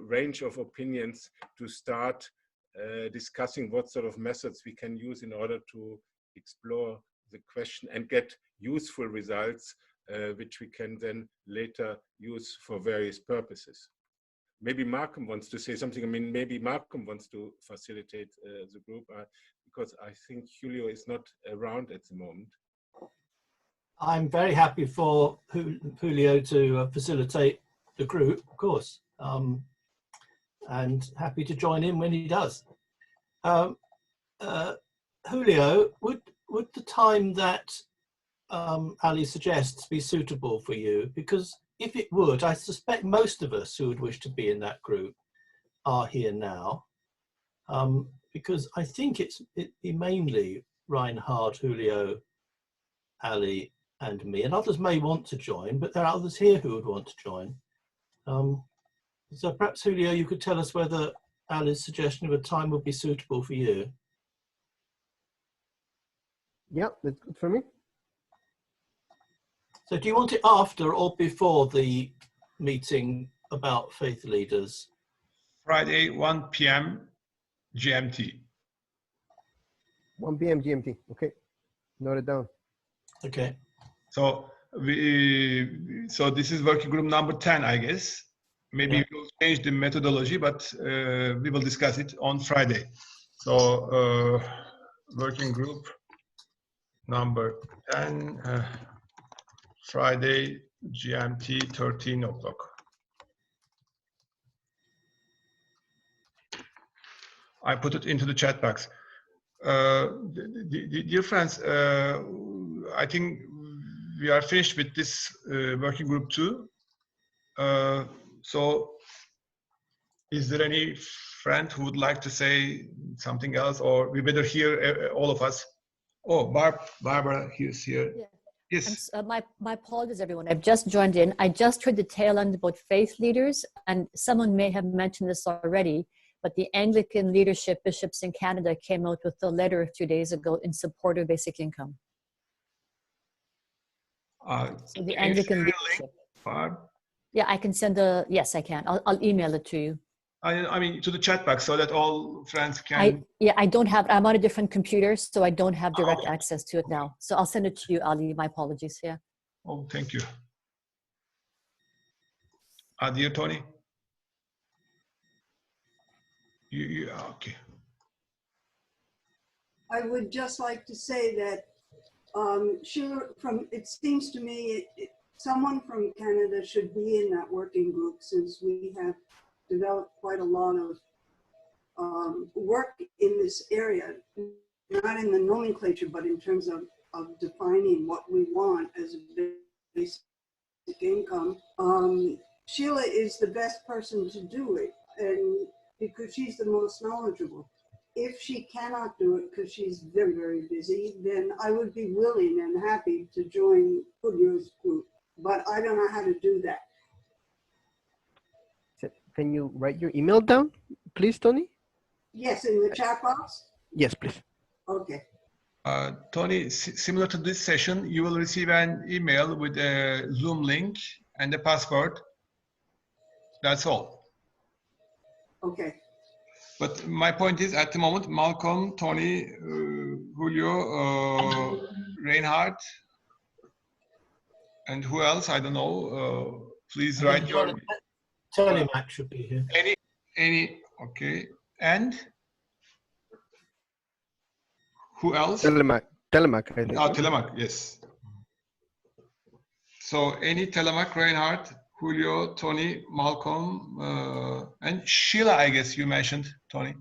range of opinions to start discussing what sort of methods we can use in order to explore the question and get useful results, which we can then later use for various purposes. Maybe Malcolm wants to say something. I mean, maybe Malcolm wants to facilitate the group because I think Julio is not around at the moment. I'm very happy for Julio to facilitate the group, of course, and happy to join in when he does. Julio, would the time that Ali suggests be suitable for you? Because if it would, I suspect most of us who would wish to be in that group are here now, because I think it'd be mainly Reinhard, Julio, Ali, and me, and others may want to join, but there are others here who would want to join. So perhaps, Julio, you could tell us whether Ali's suggestion of a time would be suitable for you. Yeah, that's good for me. So do you want it after or before the meeting about faith leaders? Friday, 1 p.m. GMT. 1 p.m. GMT. Okay, note it down. Okay. So this is working group number 10, I guess. Maybe Yeah. we'll change the methodology, but we will discuss it on Friday. So working group number 10, Friday, GMT, 13 o'clock. I put it into the chat box. Dear friends, I think we are finished with this working group 2. So is there any friend who would like to say something else, or we better hear all of us? Oh, Barbara is here. Yeah. Yes. My apologies, everyone. I've just joined in. I just heard the tail end about faith leaders, and someone may have mentioned this already, but the Anglican leadership bishops in Canada came out with a letter a few days ago in support of basic income. So the Anglican leadership. Barb? Yeah, I can send yes, I can. I'll email it to you. I mean, to the chat box so that all friends can. I don't have, I'm on a different computer, so I don't have direct okay. access to it now. So I'll send it to you, Ali. My apologies. Yeah. Oh, thank you. Dear Tony. Okay. I would just like to say that it seems to me someone from Canada should be in that working group, since we have developed quite a lot of work in this area, not in the nomenclature, but in terms of defining what we want as a basic income. Sheila is the best person to do it, and because she's the most knowledgeable. If she cannot do it because she's very, very busy, then I would be willing and happy to join Julio's group, but I don't know how to do that. Can you write your email down, please, Tony? Yes, in the chat box? Yes, please. Okay. Tony, similar to this session, you will receive an email with a Zoom link and a password. That's all. Okay. But my point is, at the moment, Malcolm, Tony, Julio, Reinhard, and who else? I don't know. Please write your. Telemac should be here. Any. Okay. And who else? Telemac, I think. Oh, Telemac, yes. So any Telemac, Reinhard, Julio, Tony, Malcolm, and Sheila, I guess you mentioned, Tony.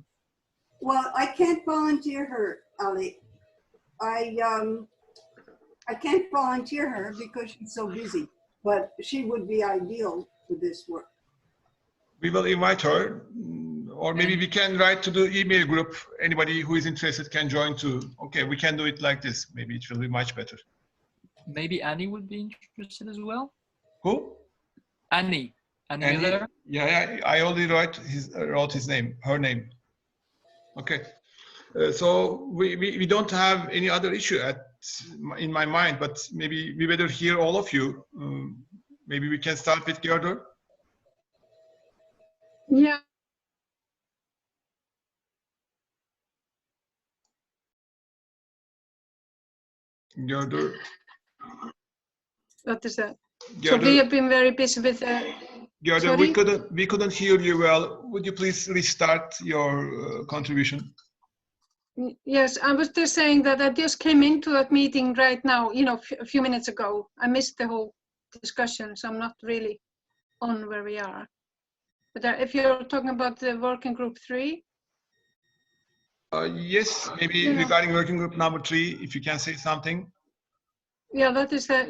Well, I can't volunteer her, Ali. I can't volunteer her because she's so busy, but she would be ideal for this work. We will invite her, or maybe we can write to the email group. Anybody who is interested can join too. Okay, we can do it like this. Maybe it will be much better. Maybe Annie would be interested as well. Who? Annie Miller. Yeah, I already wrote his name, her name. Okay, so we don't have any other issue in my mind, but maybe we better hear all of you. Maybe we can start with Gerda. Yeah. Gerda. What is that? Gerda. So we have been very busy with. Gerda, sorry? we couldn't hear you well. Would you please restart your contribution? Yes, I was just saying that I just came into that meeting right now, a few minutes ago. I missed the whole discussion, so I'm not really on where we are. But if you're talking about the working group 3. Yes, maybe regarding working group number 3, if you can say something. Yeah, that is the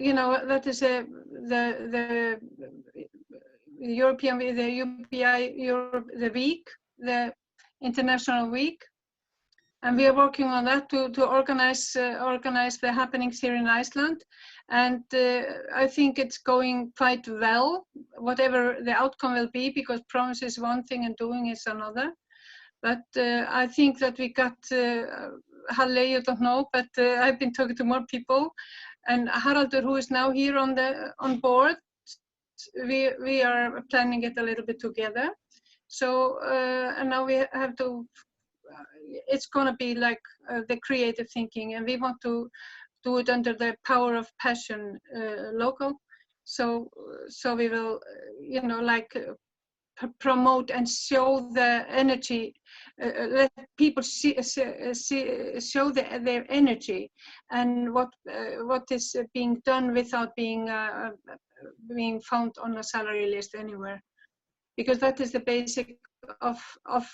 European, the UBI, the week, the international week. And we are working on that to organize the happenings here in Iceland. And I think it's going quite well, whatever the outcome will be, because promise is one thing and doing is another. But I think that we got, Halle, you don't know, but I've been talking to more people. And Haraldur, who is now here on board, we are planning it a little bit together. So, and now we have to, it's going to be like the creative thinking, and we want to do it under the power of passion local. So we will, promote and show the energy, let people show their energy and what is being done without being found on a salary list anywhere, because that is the basic of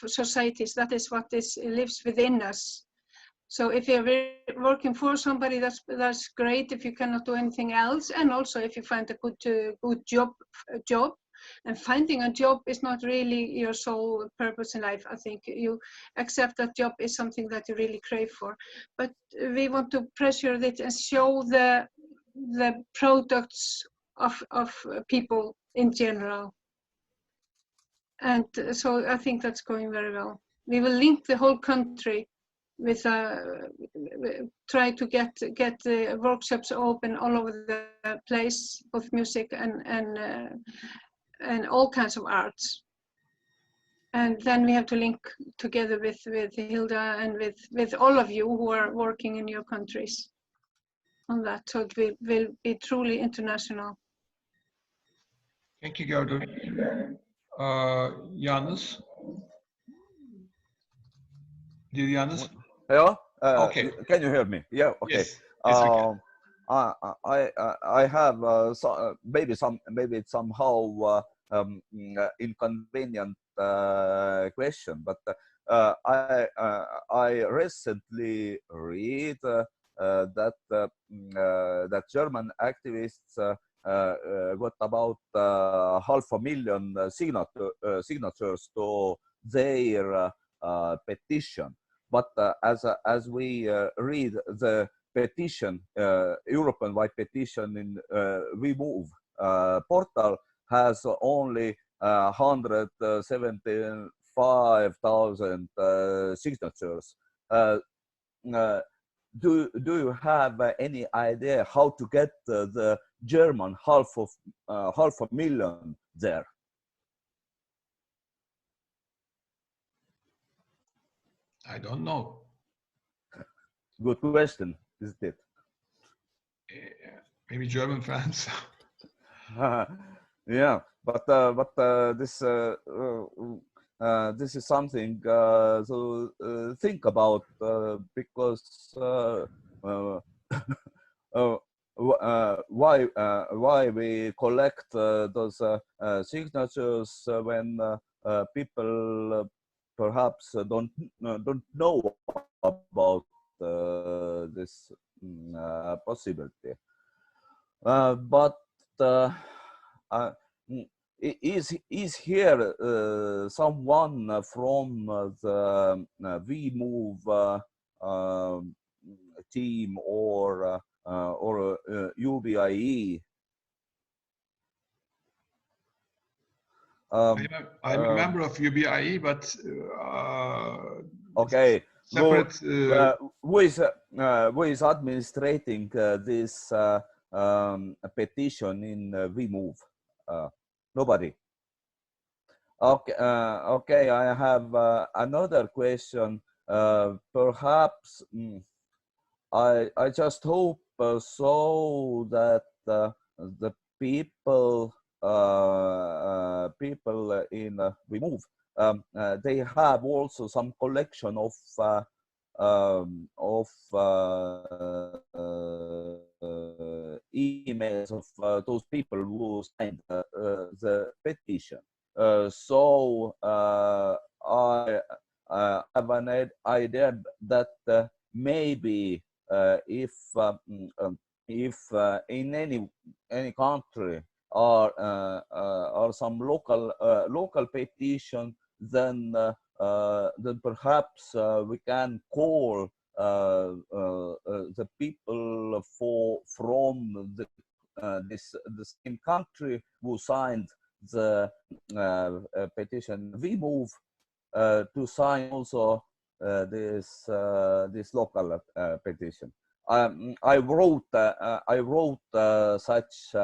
societies. That is what lives within us. So if you're working for somebody, that's great if you cannot do anything else, and also if you find a good job. And finding a job is not really your sole purpose in life. I think you accept that job is something that you really crave for. But we want to pressure it and show the products of people in general. And so I think that's going very well. We will link the whole country with try to get the workshops open all over the place, both music and all kinds of arts. And then we have to link together with Hilda and with all of you who are working in your countries on that. So it will be truly international. Thank you, Gerdur. Yalnız. Dear Yalnız? Yeah. Okay. Can you hear me? Yeah. Okay. Yes. Yes, we can. I have maybe it's somehow inconvenient question, but I recently read that that German activists got about 500,000 signatures to their petition. But as we read the petition, European-wide petition in We Move portal has only 175,000 signatures. Do you have any idea how to get the German 500,000 there? I don't know. Good question, isn't it? Maybe German fans. Yeah, but this this is something to think about because why we collect those signatures when people perhaps don't know about this possibility. But is here someone from the We Move team or UBI? I'm a member of UBI, but okay. Separate. Who is administrating this petition in We Move? Nobody. Okay. Okay. I have another question. Perhaps I just hope so that the people in We Move they have also some collection of emails of those people who signed the petition. So I have an idea that maybe if in any country or some local petition, then perhaps we can call the people from the same country who signed the petition We Move to sign also this local petition. I wrote such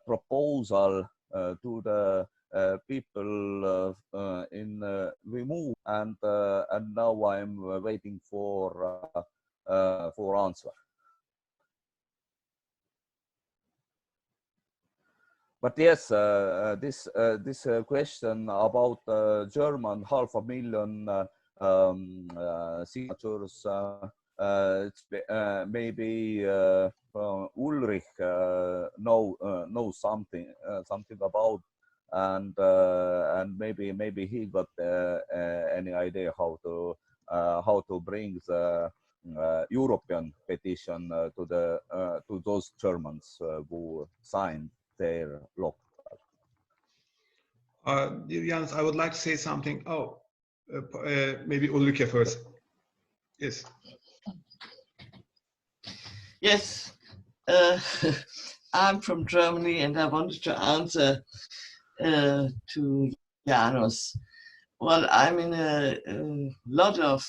proposal to the people in We Move, and now I'm waiting for answer. But yes, this question about German 500,000 signatures, it's maybe Ulrich knows something about, and maybe he got any idea how to bring the European petition to those Germans who signed their local. Jens, I would like to say something. Oh, maybe Ulrike first. Yes. Yes, I'm from Germany, and I wanted to answer to Janos. Well, I'm in a lot of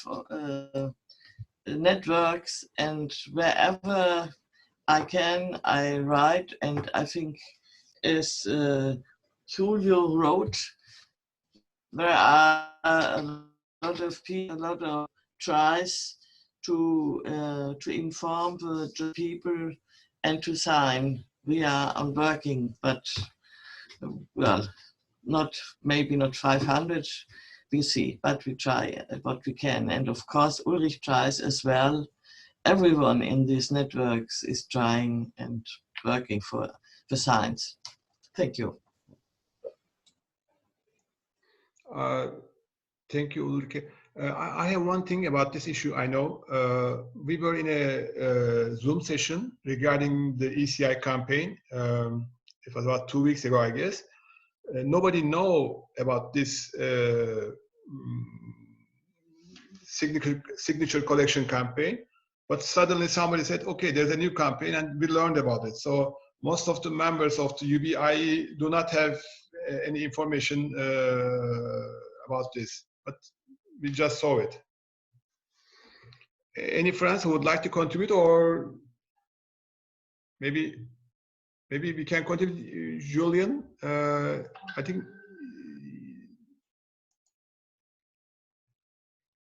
networks, and wherever I can, I write, and I think as Julio wrote, there are a lot of people, a lot of tries to inform the people and to sign. We are on working, but well, maybe not 500. We see, but we try what we can, and of course Ulrich tries as well. Everyone in these networks is trying and working for science. Thank you. Thank you, Ulrike. I have one thing about this issue. I know we were in a Zoom session regarding the ECI campaign. It was about 2 weeks ago, I guess. Nobody know about this signature collection campaign, but suddenly somebody said, okay, there's a new campaign, and we learned about it. So most of the members of the UBI do not have any information about this, but we just saw it. Any friends who would like to contribute, or maybe we can continue? Julian, I think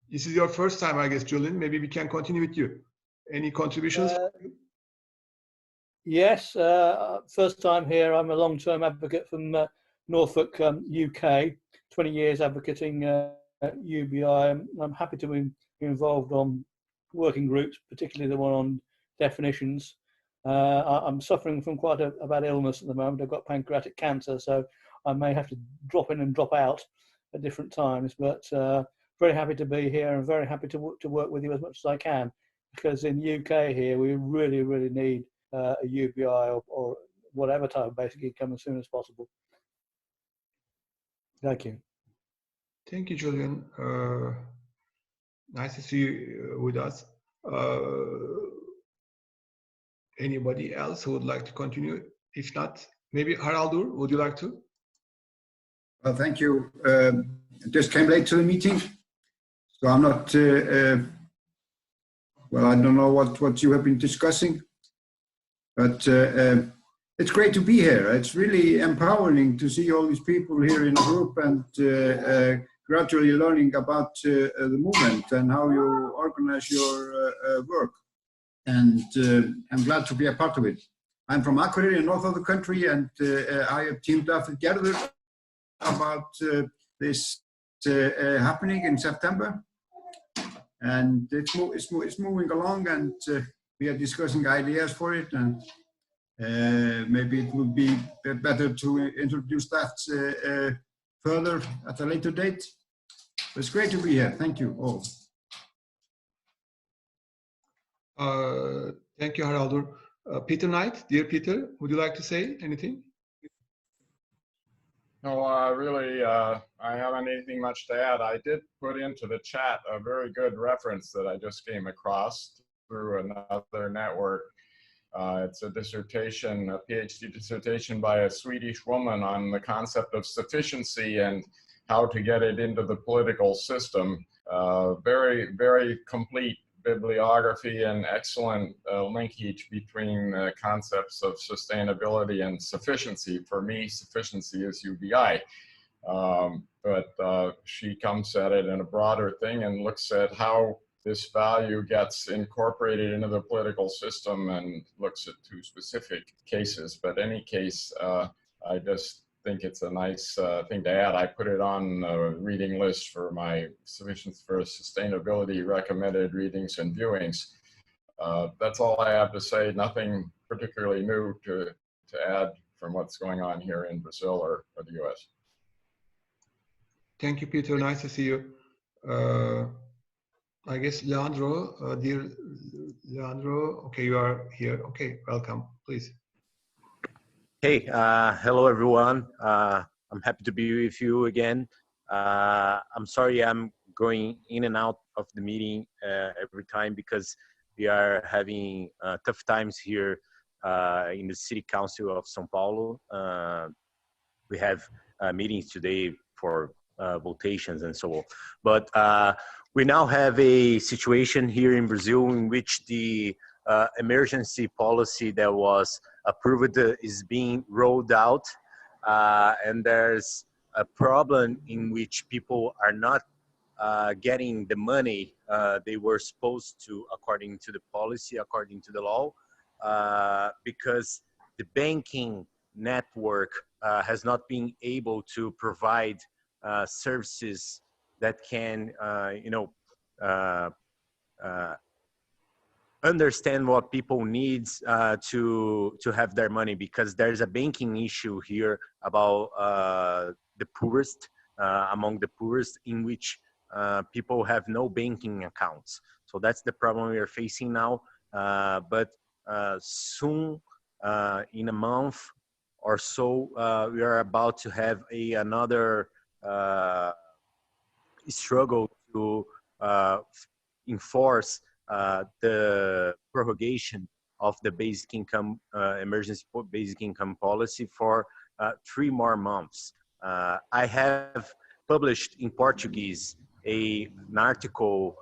this is your first time, I guess, Julian. Maybe we can continue with you. Any contributions? Yes, first time here. I'm a long-term advocate from Norfolk, UK, 20 years advocating UBI. I'm happy to be involved on working groups, particularly the one on definitions. I'm suffering from quite a bad illness at the moment. I've got pancreatic cancer, so I may have to drop in and drop out at different times, but very happy to be here and very happy to work with you as much as I can, because in UK here, we really, really need a UBI or whatever type of basic income as soon as possible. Thank you. Thank you, Julian. Nice to see you with us. Anybody else who would like to continue? If not, maybe Haraldur, would you like to? Well, thank you. Just came late to the meeting, so I'm not, well, I don't know what you have been discussing, but it's great to be here. It's really empowering to see all these people here in a group and gradually learning about the movement and how you organize your work. And I'm glad to be a part of it. I'm from Akureyri, in north of the country, and I have teamed up with Gerður about this happening in September. And it's moving along, and we are discussing ideas for it, and maybe it would be better to introduce that further at a later date. But it's great to be here. Thank you all. Thank you, Haraldur. Peter Knight, dear Peter, would you like to say anything? No, really, I haven't anything much to add. I did put into the chat a very good reference that I just came across through another network. It's a dissertation, a PhD dissertation by a Swedish woman on the concept of sufficiency and how to get it into the political system. Very, very complete bibliography and excellent linkage between the concepts of sustainability and sufficiency. For me, sufficiency is UBI. But she comes at it in a broader thing and looks at how this value gets incorporated into the political system and looks at two specific cases. But any case, I just think it's a nice thing to add. I put it on the reading list for my submissions for sustainability recommended readings and viewings. That's all I have to say. Nothing particularly new to add from what's going on here in Brazil or the US. Thank you, Peter. Nice to see you. I guess Leandro, dear Leandro, okay, you are here. Okay, welcome, please. Hey, hello everyone. I'm happy to be with you again. I'm sorry I'm going in and out of the meeting every time because we are having tough times here in the City Council of São Paulo. We have meetings today for votations and so on. But we now have a situation here in Brazil in which the emergency policy that was approved is being rolled out, and there's a problem in which people are not getting the money they were supposed to according to the policy, according to the law, because the banking network has not been able to provide services that can, understand what people need to have their money, because there's a banking issue here about the poorest, among the poorest, in which people have no banking accounts. So that's the problem we are facing now. But soon, in a month or so, we are about to have another struggle to enforce the prorogation of the basic income, emergency basic income policy for 3 more months. I have published in Portuguese an article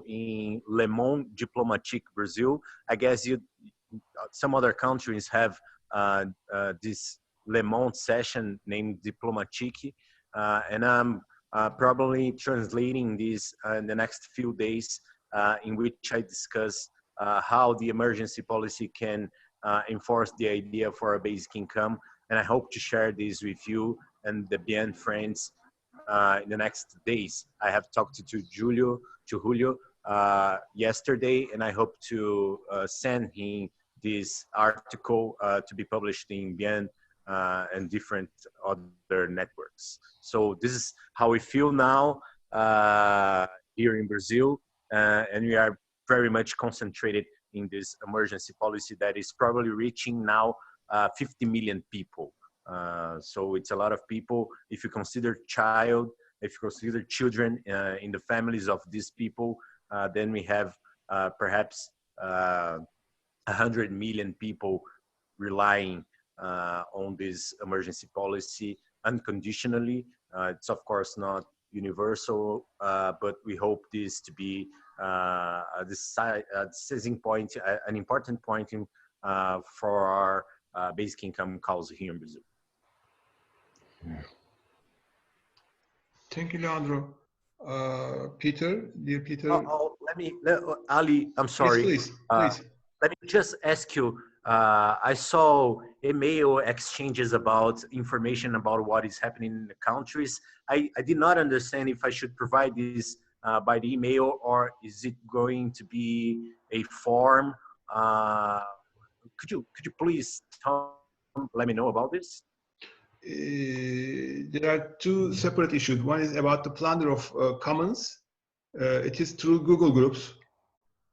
in Le Monde Diplomatique Brazil. I guess some other countries have this Le Monde session named Diplomatique, and I'm probably translating this in the next few days, in which I discuss how the emergency policy can enforce the idea for a basic income. And I hope to share this with you and the BN friends in the next days. I have talked to Julio yesterday, and I hope to send him this article to be published in BN and different other networks. So this is how we feel now here in Brazil, and we are very much concentrated in this emergency policy that is probably reaching now 50 million people. So it's a lot of people. If you consider children in the families of these people, then we have perhaps 100 million people relying on this emergency policy unconditionally. It's of course not universal, but we hope this to be a deciding point, an important point for our basic income cause here in Brazil. Thank you, Leandro. Peter, dear Peter. Ali, I'm sorry. Yes, please. Let me just ask you, I saw email exchanges about information about what is happening in the countries. I did not understand if I should provide this by the email, or is it going to be a form? Could you please let me know about this? There are 2 separate issues. One is about the plunder of commons. It is through Google Groups.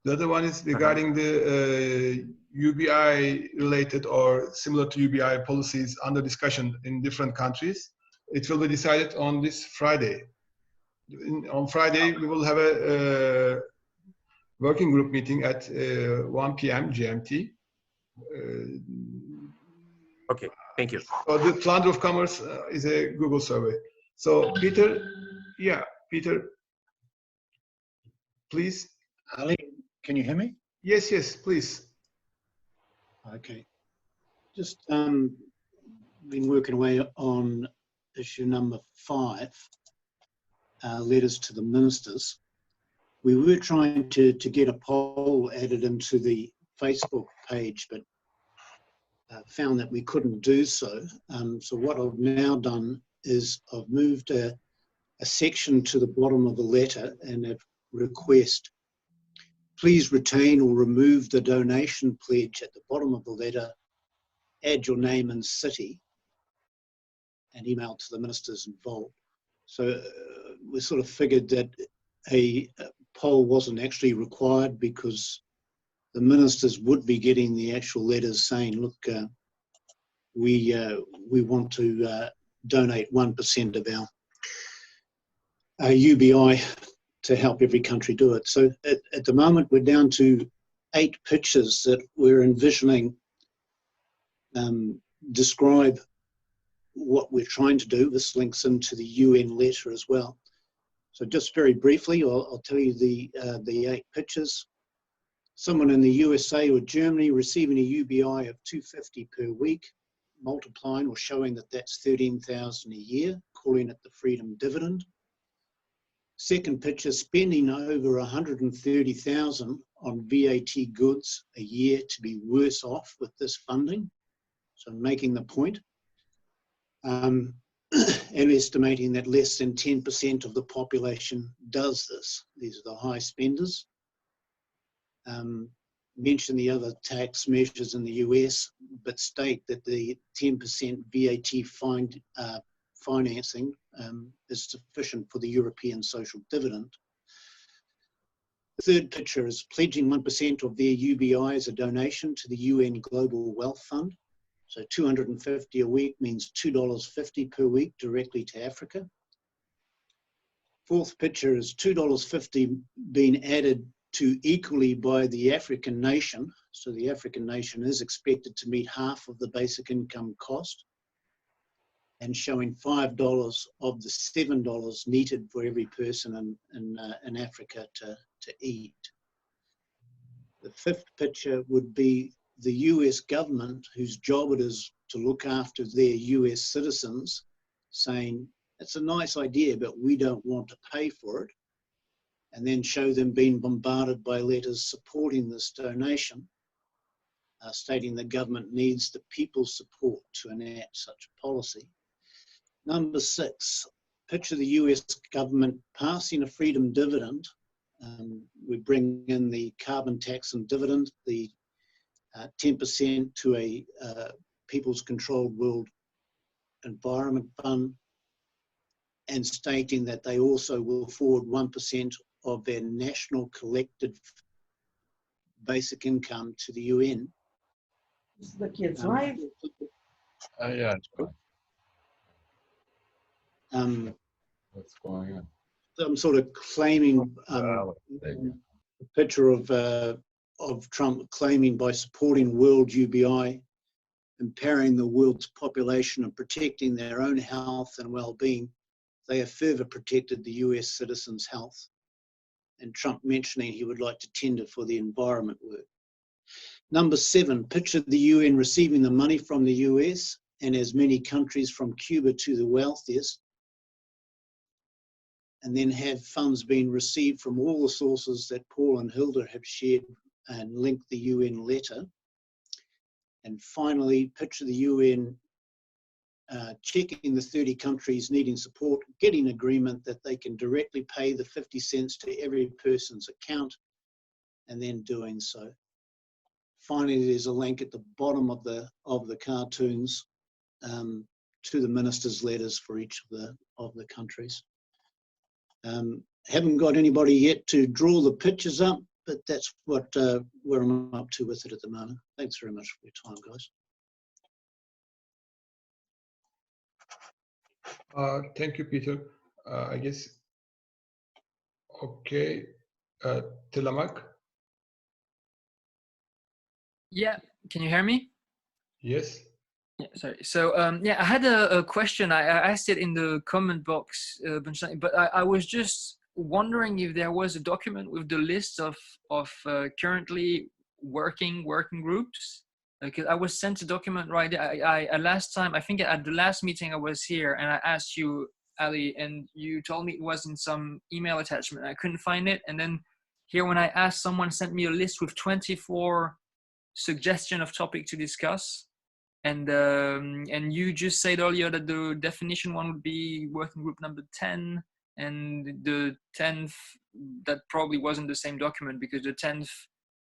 The other one is regarding the UBI related or similar to UBI policies under discussion in different countries. It will be decided on this Friday. On Friday, we will have a working group meeting at 1 p.m. GMT. Okay, thank you. So the plunder of commerce is a Google survey. So Peter, Peter, please. Ali, can you hear me? Yes, please. Okay. Just been working away on issue number 5, letters to the ministers. We were trying to get a poll added into the Facebook page, but found that we couldn't do so. So what I've now done is I've moved a section to the bottom of the letter and a request. Please retain or remove the donation pledge at the bottom of the letter, add your name and city, and email to the ministers involved. So we sort of figured that a poll wasn't actually required because the ministers would be getting the actual letters saying, look, we want to donate 1% of our UBI to help every country do it. So at the moment, we're down to 8 pictures that we're envisioning describe what we're trying to do. This links into the UN letter as well. So just very briefly, I'll tell you the 8 pictures. Someone in the USA or Germany receiving a UBI of $250 per week multiplying or showing that that's 13,000 a year, calling it the freedom dividend. Second picture, spending over 130,000 on VAT goods a year to be worse off with this funding. So making the point. And estimating that less than 10% of the population does this. These are the high spenders. Mention the other tax measures in the US, but state that the 10% VAT financing is sufficient for the European social dividend. The third picture is pledging 1% of their UBI as a donation to the UN Global Wealth Fund. So 250 a week means $2.50 per week directly to Africa. Fourth picture is $2.50 being added to equally by the African nation. So the African nation is expected to meet half of the basic income cost, and showing $5 of the $7 needed for every person in Africa to eat. The fifth picture would be the US government, whose job it is to look after their US citizens, saying, it's a nice idea, but we don't want to pay for it. And then show them being bombarded by letters supporting this donation, stating the government needs the people's support to enact such a policy. Number 6, picture the US government passing a freedom dividend. We bring in the carbon tax and dividend, the 10% to a People's Controlled World Environment Fund, and stating that they also will forward 1% of their national collected basic income to the UN. Is the kids live? Yeah, it's fine. What's going on? I'm sort of claiming a picture of Trump claiming by supporting World UBI, empowering the world's population and protecting their own health and well-being, they have further protected the US citizens' health. And Trump mentioning he would like to tender for the environment work. Number 7, picture the UN receiving the money from the US and as many countries from Cuba to the wealthiest, and then have funds being received from all the sources that Paul and Hilda have shared and linked the UN letter. And finally, picture the UN checking the 30 countries needing support, getting agreement that they can directly pay the 50 cents to every person's account, and then doing so. Finally, there's a link at the bottom of the cartoons to the ministers' letters for each of the countries. Haven't got anybody yet to draw the pictures up, but that's what where I'm up to with it at the moment. Thanks very much for your time, guys. Thank you, Peter. I guess, okay, Tilamak? Yeah, can you hear me? Yes. Yeah, sorry. So yeah, I had a question. I asked it in the comment box, but I was just wondering if there was a document with the list of currently working groups. Because I was sent a document right. I last time, I think at the last meeting I was here, and I asked you, Ali, and you told me it was in some email attachment. I couldn't find it, and then here when I asked, someone sent me a list with 24 suggestion of topic to discuss. And you just said earlier that the definition one would be working group number 10, and the 10th, that probably wasn't the same document because the 10th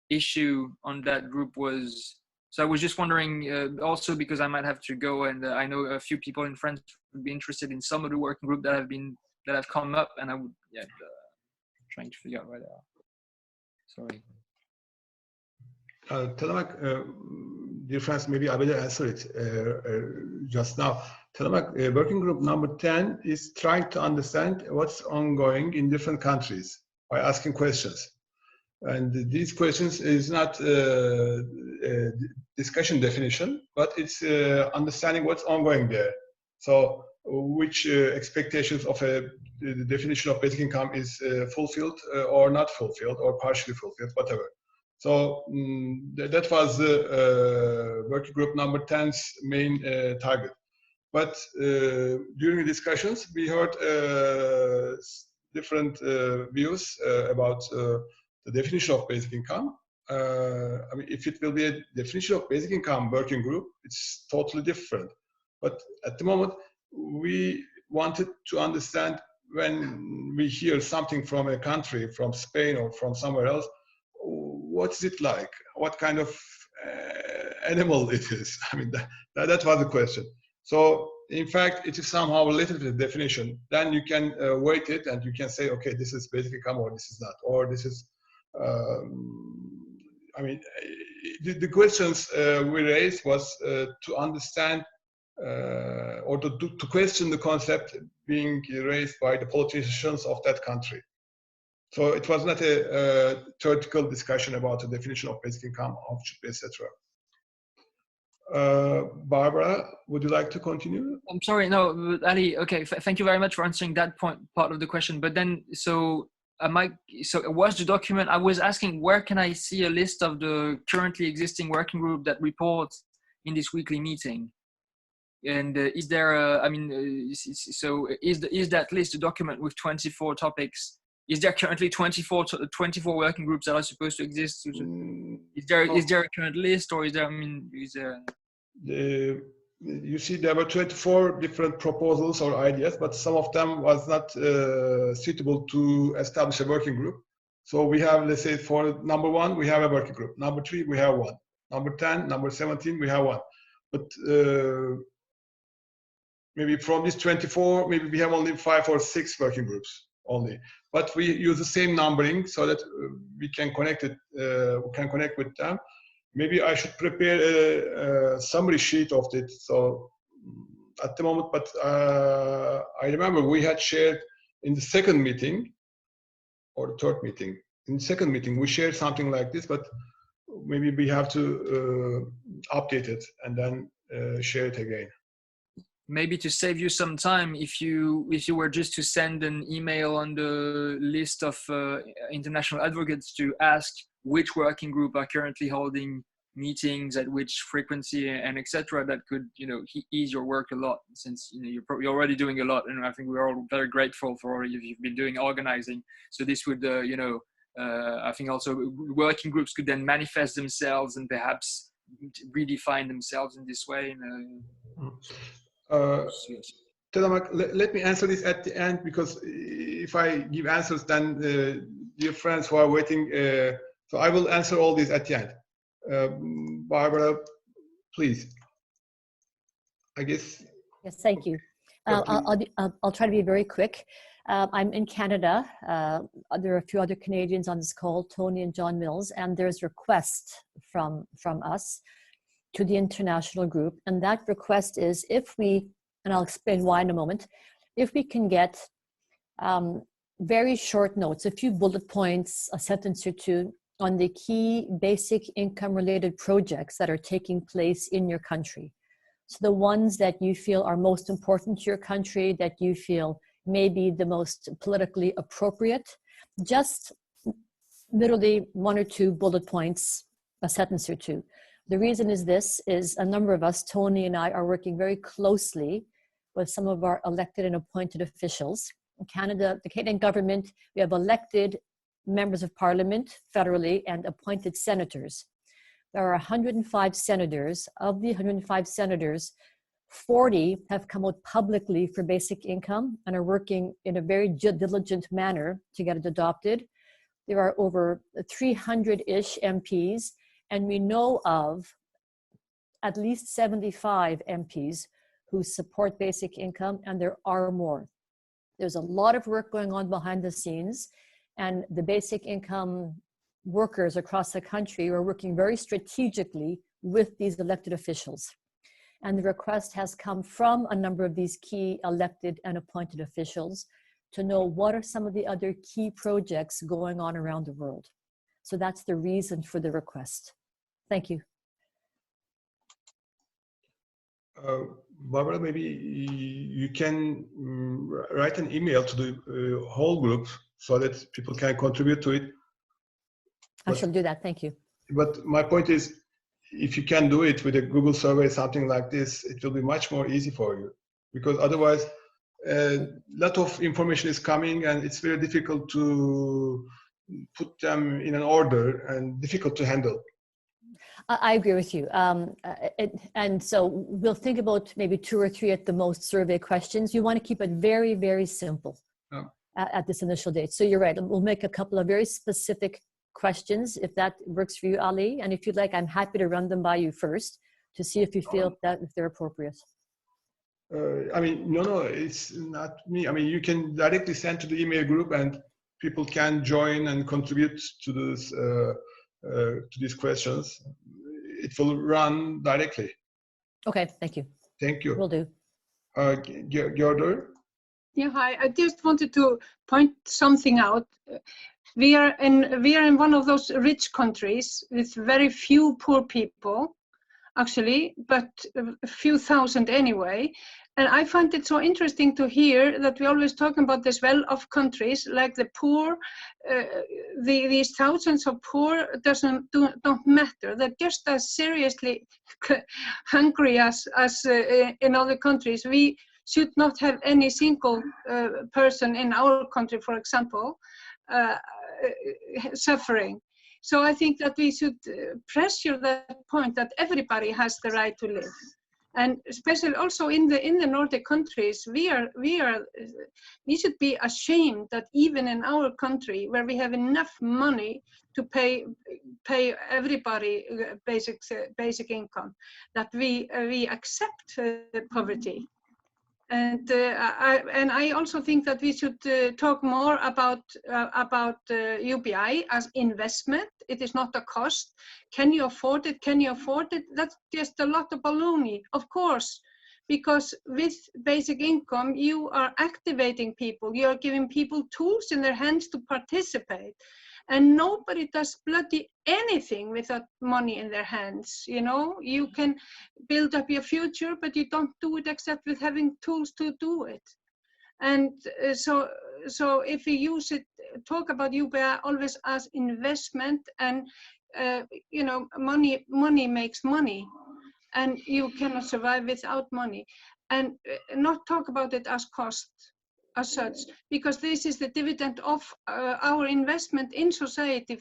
issue on that group was, so I was just wondering also because I might have to go, and I know a few people in France would be interested in some of the working group that have come up, and I would, yeah, trying to figure out where they are. Sorry. Telemak, dear friends, maybe I will answer it just now. Telemak, working group number 10 is trying to understand what's ongoing in different countries by asking questions. And these questions is not a discussion definition, but it's understanding what's ongoing there. So which expectations of the definition of basic income is fulfilled or not fulfilled or partially fulfilled, whatever. So that was the working group number 10's main target. But during the discussions, we heard different views about the definition of basic income. I mean, if it will be a definition of basic income working group, it's totally different. But at the moment, we wanted to understand when we hear something from a country, from Spain or from somewhere else, what is it like? What kind of animal it is? I mean, that was the question. So, in fact, it is somehow related to the definition. Then you can weight it and you can say, okay, this is basic income or this is not, or this is, I mean, the questions we raised was to understand or to question the concept being raised by the politicians of that country. So it was not a theoretical discussion about the definition of basic income, how it should be, etc. Barbara, would you like to continue? I'm sorry, no, Ali. Okay, thank you very much for answering that part of the question. But then, so it was the document. I was asking, where can I see a list of the currently existing working group that reports in this weekly meeting? And is there a, I mean, so is that list a document with 24 topics? Is there currently 24 working groups that are supposed to exist? Is there a current list, or is there? I mean, is there? You see, there were 24 different proposals or ideas, but some of them was not suitable to establish a working group. So we have, let's say, for number 1, we have a working group. Number 3, we have one. Number 10, number 17, we have one. But maybe from these 24, maybe we have only 5 or 6 working groups only. But we use the same numbering so that we can connect it. We can connect with them. Maybe I should prepare a summary sheet of it. So at the moment, but I remember we had shared in the second meeting or the third meeting. In the second meeting, we shared something like this, but maybe we have to update it and then share it again. Maybe to save you some time, if you were just to send an email on the list of international advocates to ask which working group are currently holding meetings at which frequency and etc., that could, you know, ease your work a lot, since, you know, you're already doing a lot, and I think we're all very grateful for all you've been doing organizing. So this would, you know, I think also working groups could then manifest themselves and perhaps redefine themselves in this way. Telemark, let me answer this at the end, because if I give answers, then dear friends who are waiting, so I will answer all these at the end. Barbara, please. I guess. Yes, thank you. I'll try to be very quick. I'm in Canada. There are a few other Canadians on this call, Tony and John Mills, and there's a request from us to the international group. And that request is, if we, and I'll explain why in a moment, if we can get very short notes, a few bullet points, a sentence or two on the key basic income related projects that are taking place in your country. So the ones that you feel are most important to your country, that you feel may be the most politically appropriate, just literally 1 or 2 bullet points, a sentence or two. The reason is this, is a number of us, Tony and I, are working very closely with some of our elected and appointed officials. In Canada, the Canadian government, we have elected members of parliament federally and appointed senators. There are 105 senators. Of the 105 senators, 40 have come out publicly for basic income and are working in a very diligent manner to get it adopted. There are over 300-ish MPs, and we know of at least 75 MPs who support basic income, and there are more. There's a lot of work going on behind the scenes, and the basic income workers across the country are working very strategically with these elected officials. And the request has come from a number of these key elected and appointed officials to know what are some of the other key projects going on around the world. So that's the reason for the request. Thank you. Barbara, maybe you can write an email to the whole group so that people can contribute to it. I shall do that. Thank you. But my point is, if you can do it with a Google survey, something like this, it will be much more easy for you, because otherwise a lot of information is coming and it's very difficult to put them in an order and difficult to handle. I agree with you. And so we'll think about maybe 2 or 3 at the most survey questions. You want to keep it very, very simple at this initial date. So you're right. We'll make a couple of very specific questions if that works for you, Ali. And if you'd like, I'm happy to run them by you first to see if you feel that if they're appropriate. I mean, no, it's not me. I mean, you can directly send to the email group and people can join and contribute to this, to these questions. It will run directly. Okay, thank you. Thank you. Will do. Gerda? Yeah, hi. I just wanted to point something out. We are in one of those rich countries with very few poor people, actually, but a few thousand anyway. And I find it so interesting to hear that we always talk about this well-off countries, like the poor, these thousands of poor don't matter. They're just as seriously hungry as in other countries. We should not have any single person in our country, for example, suffering. So I think that we should pressure that point that everybody has the right to live. And especially also in the Nordic countries, we should be ashamed that even in our country, where we have enough money to pay everybody basic income, that we accept poverty. And I also think that we should talk more about UBI as investment. It is not a cost. Can you afford it? Can you afford it? That's just a lot of baloney, of course, because with basic income, you are activating people. You are giving people tools in their hands to participate. And nobody does bloody anything without money in their hands. You know, you can build up your future, but you don't do it except with having tools to do it. And so if we use it, talk about UBI always as investment, and you know, money makes money, and you cannot survive without money, and not talk about it as cost as such, because this is the dividend of our investment in society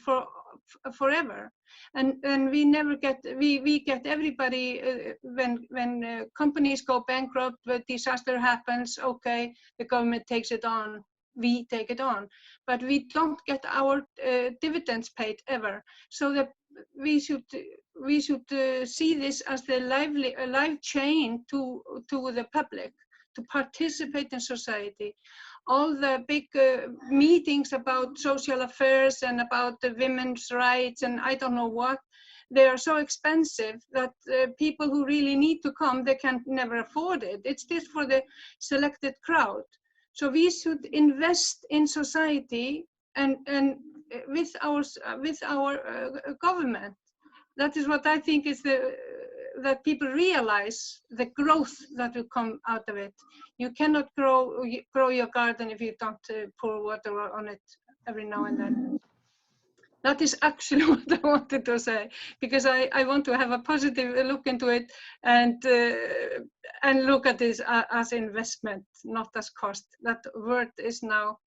forever. And we never get, we get everybody, when companies go bankrupt, when disaster happens, okay, the government takes it on, we take it on, but we don't get our dividends paid ever. So that we should see this as the live chain to the public, to participate in society. All the big meetings about social affairs and about the women's rights and I don't know what, they are so expensive that people who really need to come, they can never afford it. It's just for the selected crowd. So we should invest in society and with our government. That is what I think is that people realize the growth that will come out of it. You cannot grow your garden if you don't pour water on it every now and then. That is actually what I wanted to say, because I want to have a positive look into it and look at this as investment, not as cost. That word is now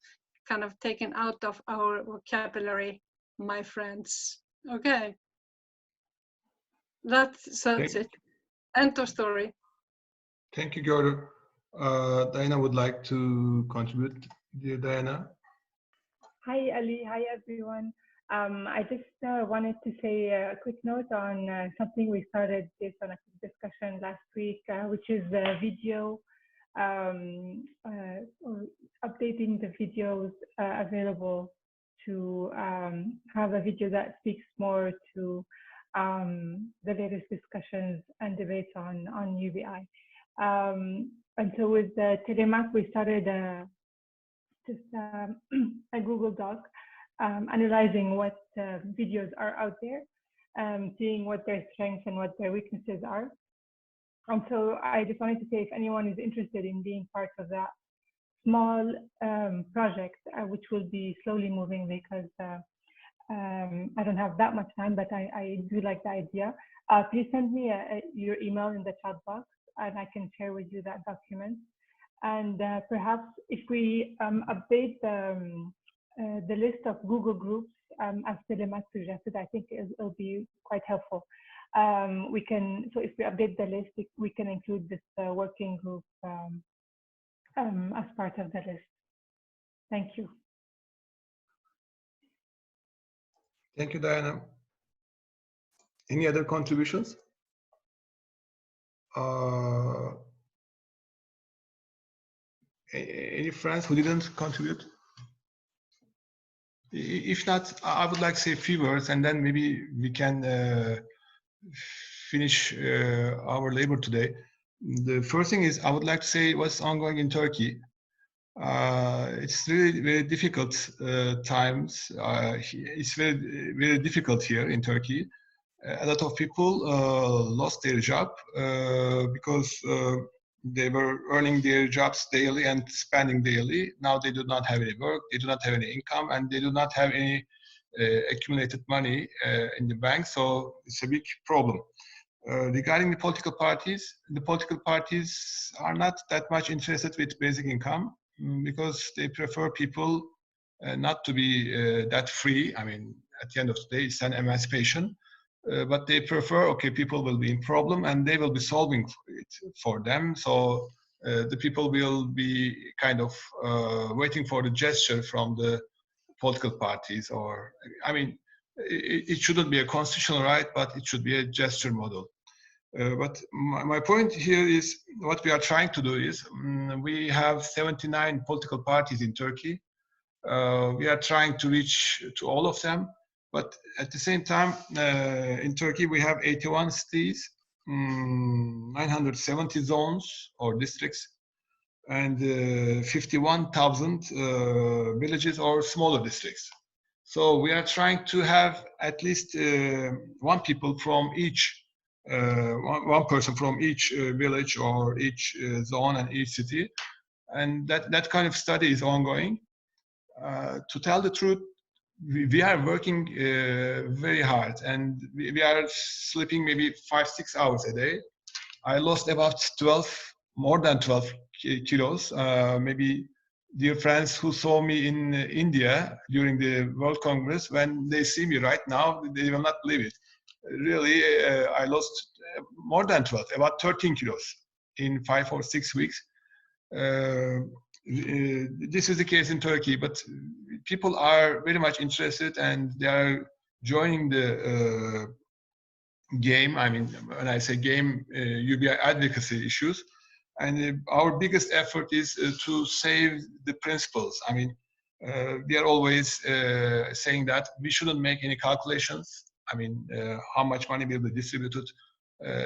kind of taken out of our vocabulary, my friends. Okay. That's it. End of story. Thank you, Gerda. Diana would like to contribute. Dear Diana. Hi, Ali. Hi, everyone. I just wanted to say a quick note on something we started based on a discussion last week, which is the video, updating the videos available to have a video that speaks more to the latest discussions and debates on UBI. And so with the Telemap, we started just a Google Doc analyzing what videos are out there, seeing what their strengths and what their weaknesses are. And so I just wanted to say, if anyone is interested in being part of that small project, which will be slowly moving because I don't have that much time, but I do like the idea. Please send me your email in the chat box, and I can share with you that document. And perhaps if we update the list of Google groups, as Telemat suggested, I think it'll be quite helpful. So if we update the list, we can include this working group as part of the list. Thank you. Thank you, Diana. Any other contributions? Any friends who didn't contribute? If not, I would like to say a few words, and then maybe we can finish our labor today. The first thing is I would like to say what's ongoing in Turkey. It's really very difficult times. It's very difficult here in Turkey. A lot of people lost their job because they were earning their jobs daily and spending daily. Now they do not have any work, they do not have any income, and they do not have any accumulated money in the bank. So it's a big problem. Regarding the political parties are not that much interested with basic income because they prefer people not to be that free. I mean, at the end of the day, it's an emancipation. But they prefer, okay, people will be in problem and they will be solving it for them. So the people will be kind of waiting for the gesture from the political parties, or, I mean, it shouldn't be a constitutional right, but it should be a gesture model. But my point here is what we are trying to do is we have 79 political parties in Turkey. We are trying to reach to all of them. But at the same time, in Turkey, we have 81 cities, 970 zones or districts, and 51,000 villages or smaller districts. So we are trying to have at least one person from each village or each zone and each city. And that kind of study is ongoing. To tell the truth, we are working very hard, and we are sleeping maybe 5-6 hours a day. I lost about more than 12 kilos. Maybe dear friends who saw me in India during the World Congress, when they see me right now, they will not believe it. Really, I lost more than 12, about 13 kilos in 5 or 6 weeks. This is the case in Turkey, but people are very much interested and they are joining the game. I mean, when I say game, UBI advocacy issues. And our biggest effort is to save the principles. I mean, we are always saying that we shouldn't make any calculations. I mean, how much money will be distributed,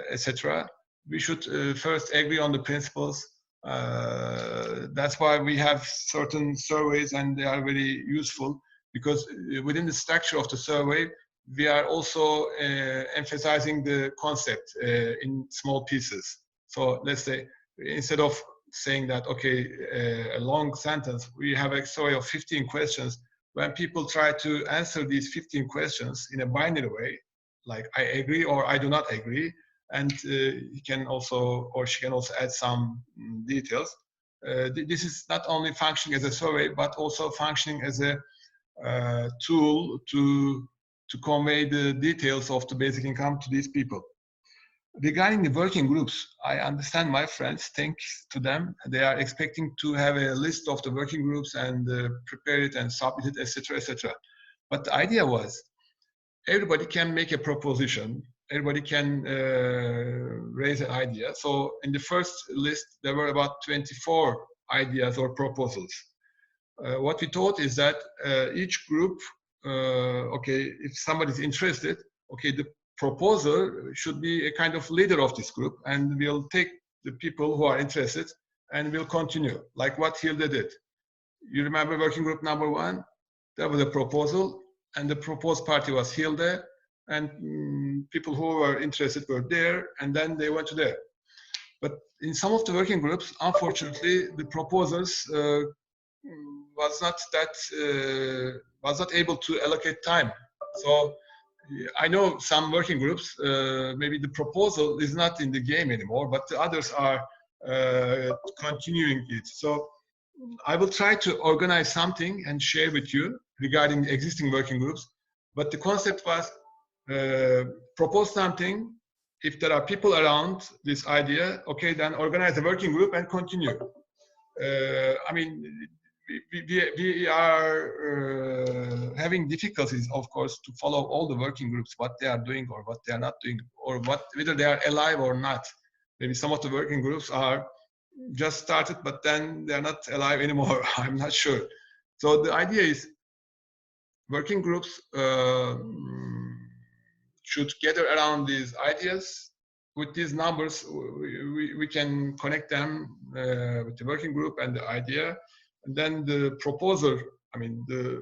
etc. We should first agree on the principles. That's why we have certain surveys, and they are very useful because within the structure of the survey, we are also emphasizing the concept in small pieces. So let's say, instead of saying that, okay, a long sentence, we have a survey of 15 questions. When people try to answer these 15 questions in a binary way, like I agree or I do not agree, and he can also, or she can also add some details. This is not only functioning as a survey, but also functioning as a tool to convey the details of the basic income to these people. Regarding the working groups, I understand my friends, thanks to them, they are expecting to have a list of the working groups and prepare it and submit it, etc., etc. But the idea was, everybody can make a proposition, everybody can raise an idea. So in the first list, there were about 24 ideas or proposals. What we thought is that each group, okay, if somebody's interested, okay, the proposer should be a kind of leader of this group, and we'll take the people who are interested and we'll continue, like what Hilde did. You remember working group number 1? There was a proposal, and the proposed party was Hilde, and people who were interested were there, and then they went to there. But in some of the working groups, unfortunately, the proposers was not able to allocate time So I know some working groups, maybe the proposal is not in the game anymore, but the others are continuing it. So I will try to organize something and share with you regarding existing working groups. But the concept was propose something. If there are people around this idea, okay, then organize a working group and continue. I mean, we are having difficulties, of course, to follow all the working groups, what they are doing or what they are not doing, or whether they are alive or not. Maybe some of the working groups are just started, but then they're not alive anymore. I'm not sure. So the idea is working groups should gather around these ideas. With these numbers, we can connect them with the working group and the idea. And then the proposer, I mean, the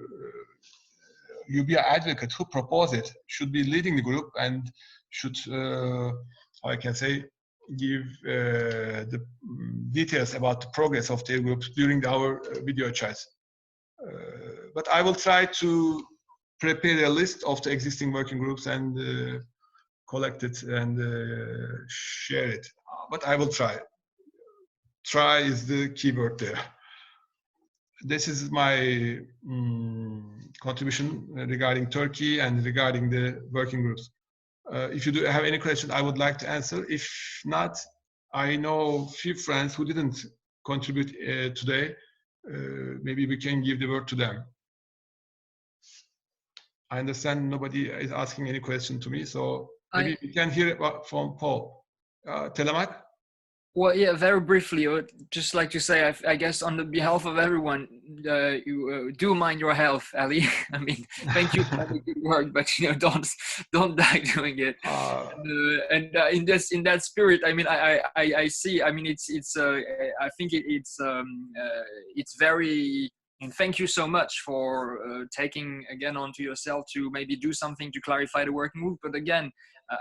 UBI advocate who proposed it should be leading the group and should, how I can say, give the details about the progress of their groups during our video chats. But I will try to prepare a list of the existing working groups and collect it and share it. But I will try. Try is the keyword there. This is my contribution regarding Turkey and regarding the working groups. If you do have any question, I would like to answer. If not, I know few friends who didn't contribute today. Maybe we can give the word to them. I understand nobody is asking any question to me, so maybe we can hear it from Paul. Telemat? Well, yeah, very briefly, I would just like to say, I guess on the behalf of everyone, you do mind your health, Ali. I mean, thank you for the good work, but you know, don't die doing it. In that spirit, I mean, I see. I mean, I think it's very. And thank you so much for taking again onto yourself to maybe do something to clarify the working group. But again,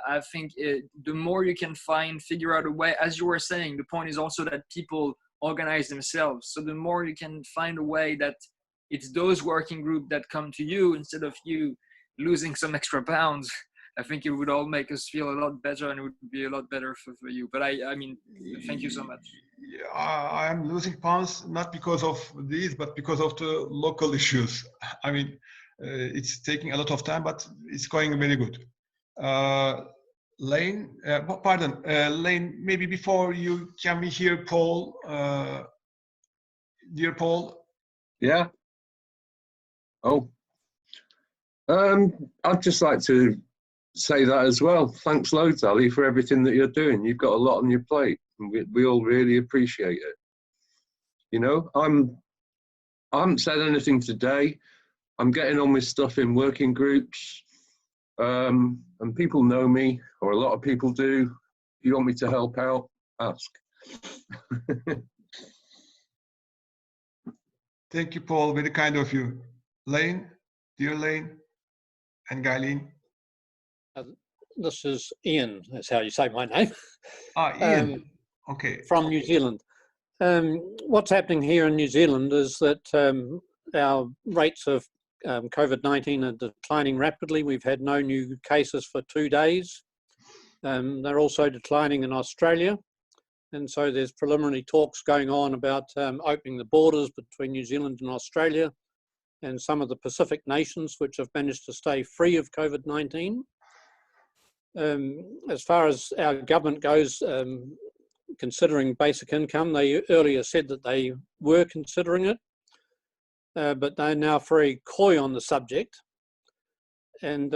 I think the more you can figure out a way, as you were saying, the point is also that people organize themselves. So the more you can find a way that it's those working groups that come to you instead of you losing some extra pounds, I think it would all make us feel a lot better and it would be a lot better for you. But I mean, thank you so much. I am losing pounds not because of these, but because of the local issues. I mean, it's taking a lot of time, but it's going very good. Lane, pardon, Lane, maybe before you, can we hear Paul? Dear Paul? Yeah. Oh. I'd just like to say that as well. Thanks loads, Ali, for everything that you're doing. You've got a lot on your plate, and we all really appreciate it. You know, I haven't said anything today. I'm getting on with stuff in working groups, and people know me, or a lot of people do. If you want me to help out, ask. Thank you, Paul. Very kind of you. Lane, dear Lane, and Gaileen. This is Ian, that's how you say my name. Ian, okay. From New Zealand. What's happening here in New Zealand is that our rates of COVID-19 are declining rapidly. We've had no new cases for 2 days. They're also declining in Australia. And so there's preliminary talks going on about opening the borders between New Zealand and Australia and some of the Pacific nations which have managed to stay free of COVID-19. As far as our government goes, considering basic income, they earlier said that they were considering it, but they're now very coy on the subject. And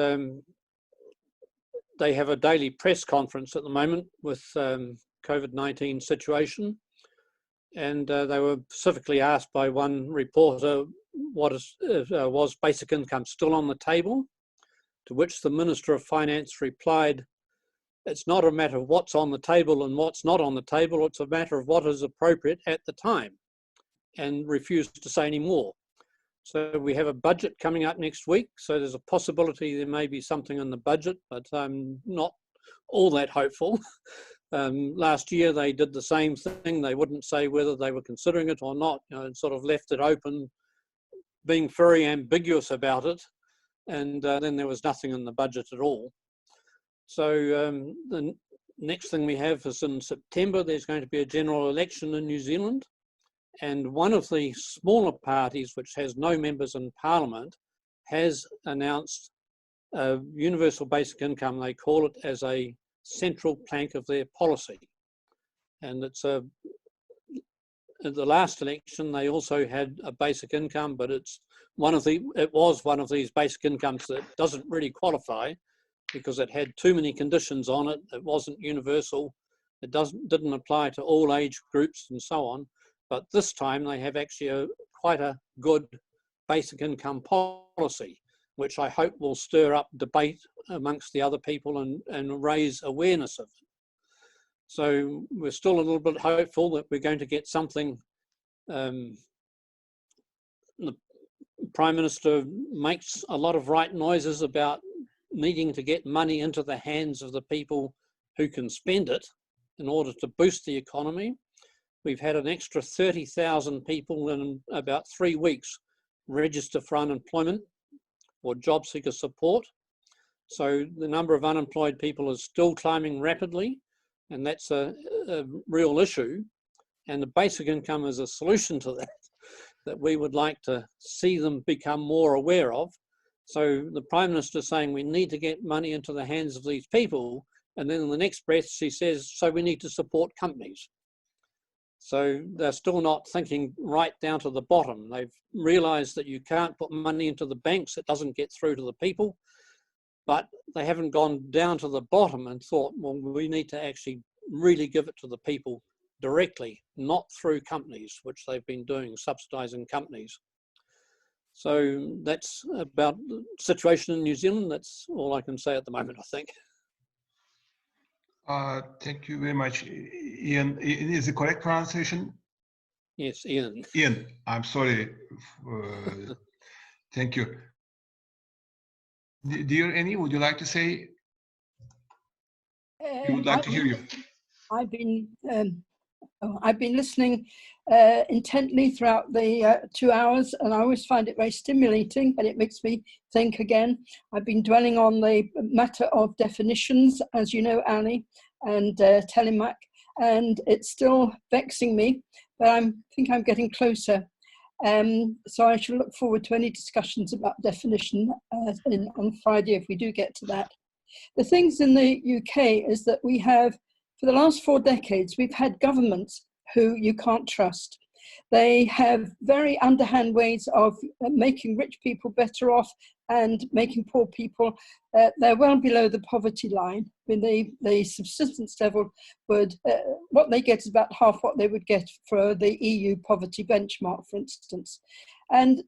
they have a daily press conference at the moment with COVID-19 situation. And they were specifically asked by one reporter, was basic income still on the table? To which the Minister of Finance replied, it's not a matter of what's on the table and what's not on the table, it's a matter of what is appropriate at the time, and refused to say any more. So we have a budget coming up next week, so there's a possibility there may be something in the budget, but I'm not all that hopeful. Last year they did the same thing. They wouldn't say whether they were considering it or not, you know, and sort of left it open, being very ambiguous about it. and then there was nothing in the budget at all. So the next thing we have is in September, there's going to be a general election in New Zealand, and one of the smaller parties, which has no members in Parliament, has announced a universal basic income, they call it, as a central plank of their policy. And it's at the last election, they also had a basic income, but it was one of these basic incomes that doesn't really qualify because it had too many conditions on it. It wasn't universal. It didn't apply to all age groups and so on. But this time they have actually quite a good basic income policy, which I hope will stir up debate amongst the other people and raise awareness of it. So we're still a little bit hopeful that we're going to get something. The Prime Minister makes a lot of right noises about needing to get money into the hands of the people who can spend it in order to boost the economy. We've had an extra 30,000 people in about 3 weeks register for unemployment or job seeker support. So the number of unemployed people is still climbing rapidly, and that's a real issue. And the basic income is a solution to that we would like to see them become more aware of. So the Prime Minister is saying we need to get money into the hands of these people, and then in the next breath she says, so we need to support companies. So they're still not thinking right down to the bottom. They've realized that you can't put money into the banks, it doesn't get through to the people, but they haven't gone down to the bottom and thought, well, we need to actually really give it to the people directly, not through companies, which they've been doing, subsidizing companies. So that's about the situation in New Zealand. That's all I can say at the moment, I think. Thank you very much. Ian, is the correct pronunciation? Yes, Ian. Ian, I'm sorry. Thank you. Dear Annie, would you like to say? We would like to hear you. I've been listening intently throughout the 2 hours, and I always find it very stimulating, and it makes me think again. I've been dwelling on the matter of definitions, as you know, Ali, and Telemac, and it's still vexing me, but I think I'm getting closer. So I shall look forward to any discussions about definition on Friday if we do get to that. The things in the UK is that we have, for the last 4 decades, we've had governments who you can't trust. They have very underhand ways of making rich people better off and making poor people, they're well below the poverty line. I mean, the subsistence level would, what they get is about half what they would get for the EU poverty benchmark, for instance. And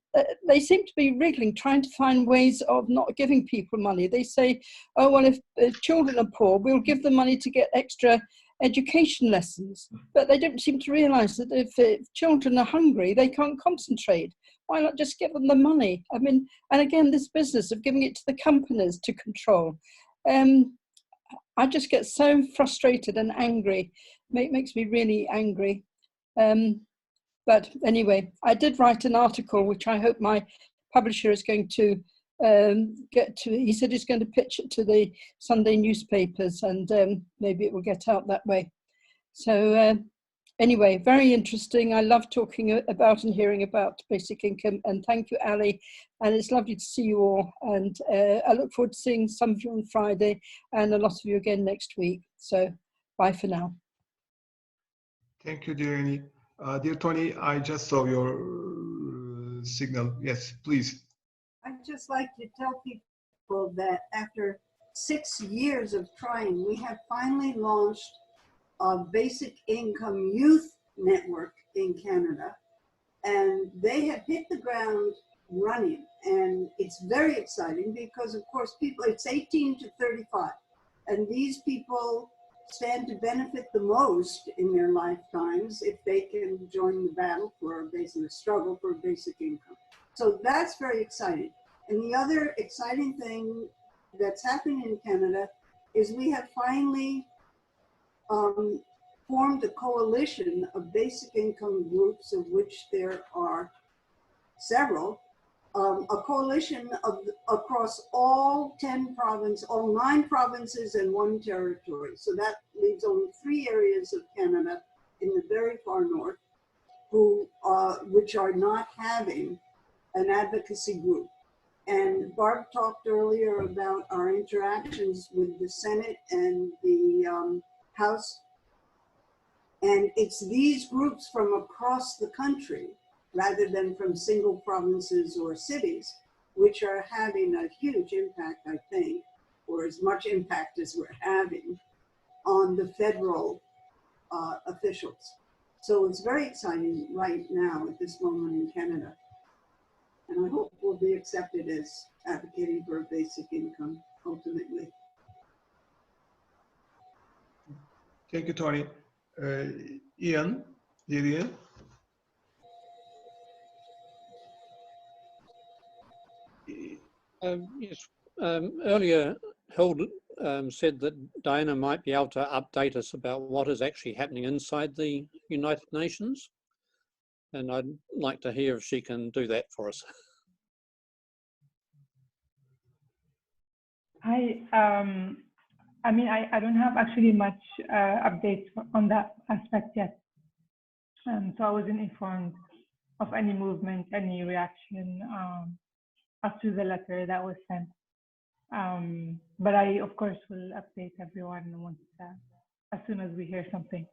they seem to be wriggling, trying to find ways of not giving people money. They say, oh, well, if children are poor, we'll give them money to get extra education lessons. But they don't seem to realize that if children are hungry, they can't concentrate. Why not just give them the money? I mean, and again, this business of giving it to the companies to control. I just get so frustrated and angry. It makes me really angry. But anyway, I did write an article, which I hope my publisher is going to get to. He said he's going to pitch it to the Sunday newspapers, and maybe it will get out that way. So anyway, very interesting. I love talking about and hearing about basic income, and thank you, Ali. And it's lovely to see you all. And I look forward to seeing some of you on Friday and a lot of you again next week. So bye for now. Thank you, dear Annie. Dear Tony, I just saw your signal. Yes, please. I'd just like to tell people that after 6 years of trying, we have finally launched a basic income youth network in Canada, and they have hit the ground running, and it's very exciting because, of course, people, it's 18 to 35, and these people stand to benefit the most in their lifetimes if they can join the battle for a basic struggle for a basic income. So that's very exciting. And the other exciting thing that's happening in Canada is we have finally formed a coalition of basic income groups, of which there are several, a coalition across all 9 provinces and 1 territory. So that leaves only 3 areas of Canada in the very far north, which are not having an advocacy group. And Barb talked earlier about our interactions with the Senate and the House. And it's these groups from across the country, rather than from single provinces or cities, which are having a huge impact, I think, or as much impact as we're having on the federal officials. So it's very exciting right now at this moment in Canada. And I hope we'll be accepted as advocating for a basic income ultimately. Thank you, Tony. Ian, dear Ian. Yes, earlier Hilda said that Diana might be able to update us about what is actually happening inside the United Nations. And I'd like to hear if she can do that for us. I mean, I don't have actually much updates on that aspect yet. So I wasn't informed of any movement, any reaction after the letter that was sent. But I, of course, will update everyone once, as soon as we hear something.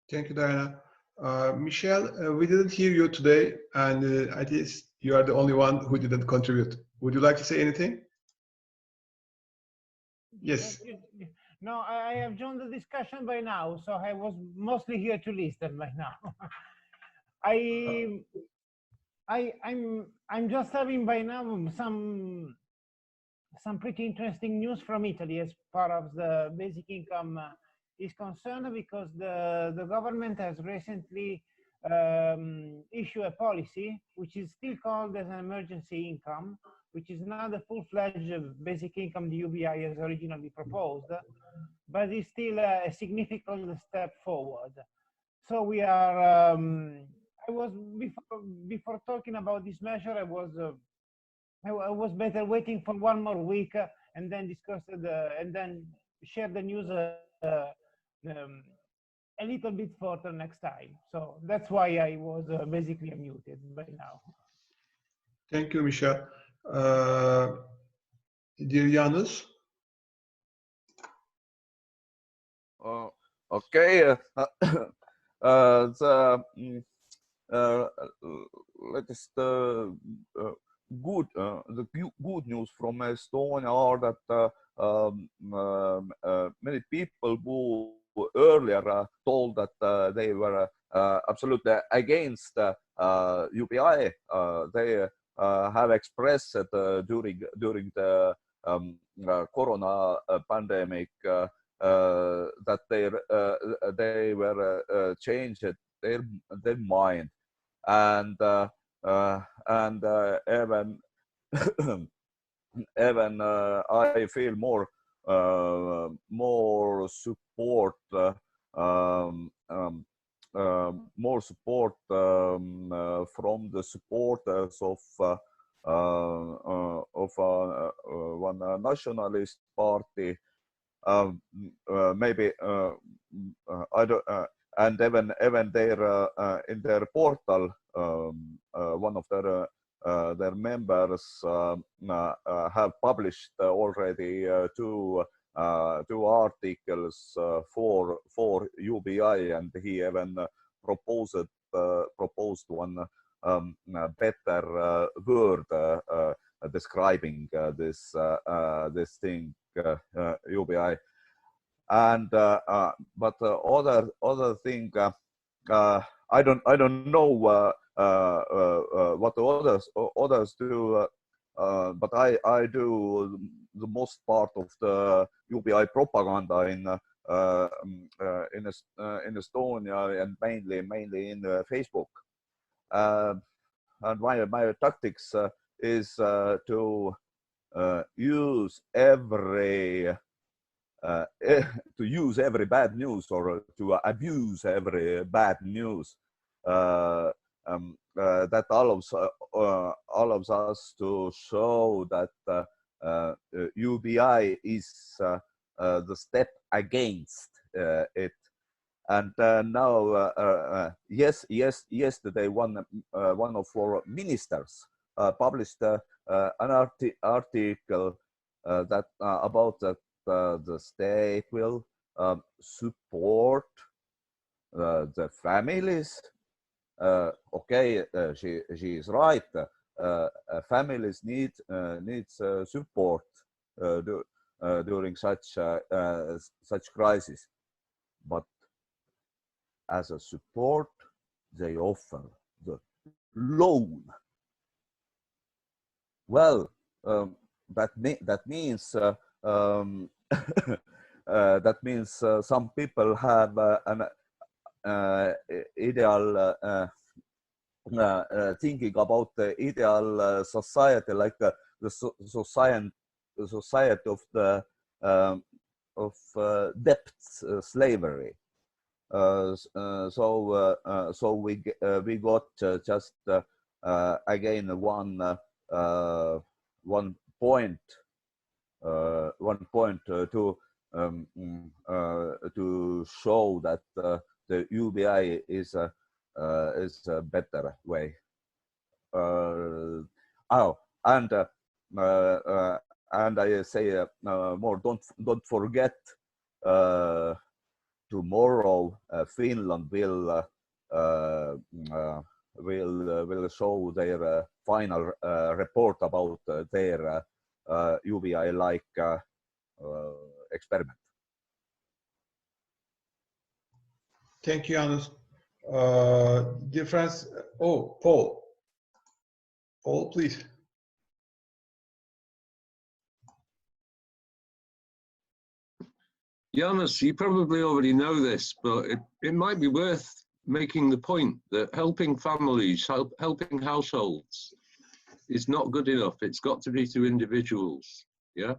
Thank you, Diana. Michelle, we didn't hear you today, and I guess you are the only one who didn't contribute. Would you like to say anything? Yes. No, I have joined the discussion by now, so I was mostly here to listen by now. I'm just having by now some pretty interesting news from Italy as far as the basic income is concerned, because the government has recently issued a policy which is still called as an emergency income, which is not the full-fledged basic income the UBI has originally proposed, but is still a significant step forward. So we are, I was, before talking about this measure, I was better waiting for 1 more week and then discuss and then share the news a little bit further next time. So that's why I was basically muted by now. Thank you, Michelle. Dear Janus. Okay. Latest good news from Estonia are that many people who earlier told that they were absolutely against UBI, they have expressed during the corona pandemic that they were changed their mind, and even even I feel more support from the supporters of one nationalist party. Maybe I don't, and even their in their portal, one of their members have published already two articles for UBI, and he even proposed one better word describing this thing, UBI. And but other thing, I don't know what the others do, but I do the most part of the UBI propaganda in Estonia, and mainly in Facebook. And my tactics is to use every bad news, or to abuse every bad news, that allows us to show that UBI is the step against it. And now, yesterday, one of our ministers published an article that about that the state will support the families. Okay, she is right. Families needs support during such crisis, but as a support, they offer the loan. Well, that means that means some people have an ideal thinking about the ideal society, like the society of debt slavery. So we got just again one point to show that the UBI is a better way. And I say more. Don't forget. Tomorrow, Finland will show their final report about their UBI-like experiment. Thank you, Janus. Dear friends, Paul. Paul, please. Janus, you probably already know this, but it might be worth making the point that helping families, helping households is not good enough. It's got to be to individuals, yeah?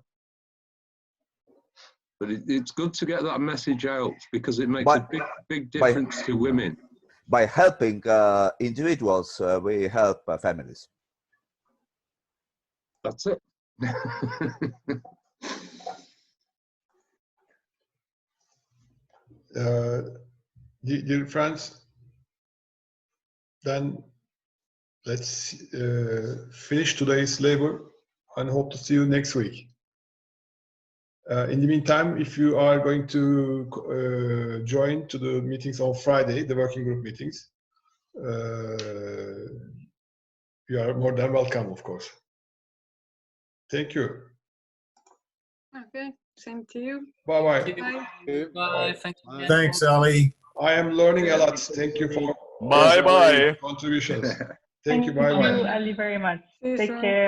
But it's good to get that message out because it makes a big difference to women. By helping individuals, we help families. That's it. Dear friends, then let's finish today's labor and hope to see you next week. In the meantime, if you are going to join to the meetings on Friday, the working group meetings, you are more than welcome, of course. Thank you. Okay, same to you. Bye-bye. Bye. Bye. Thank you. Thanks, Ali. I am learning a lot. Thank you for Bye-bye. contributions. Thank Thank you. Bye-bye. you, Ali, very much. See you Take soon. care.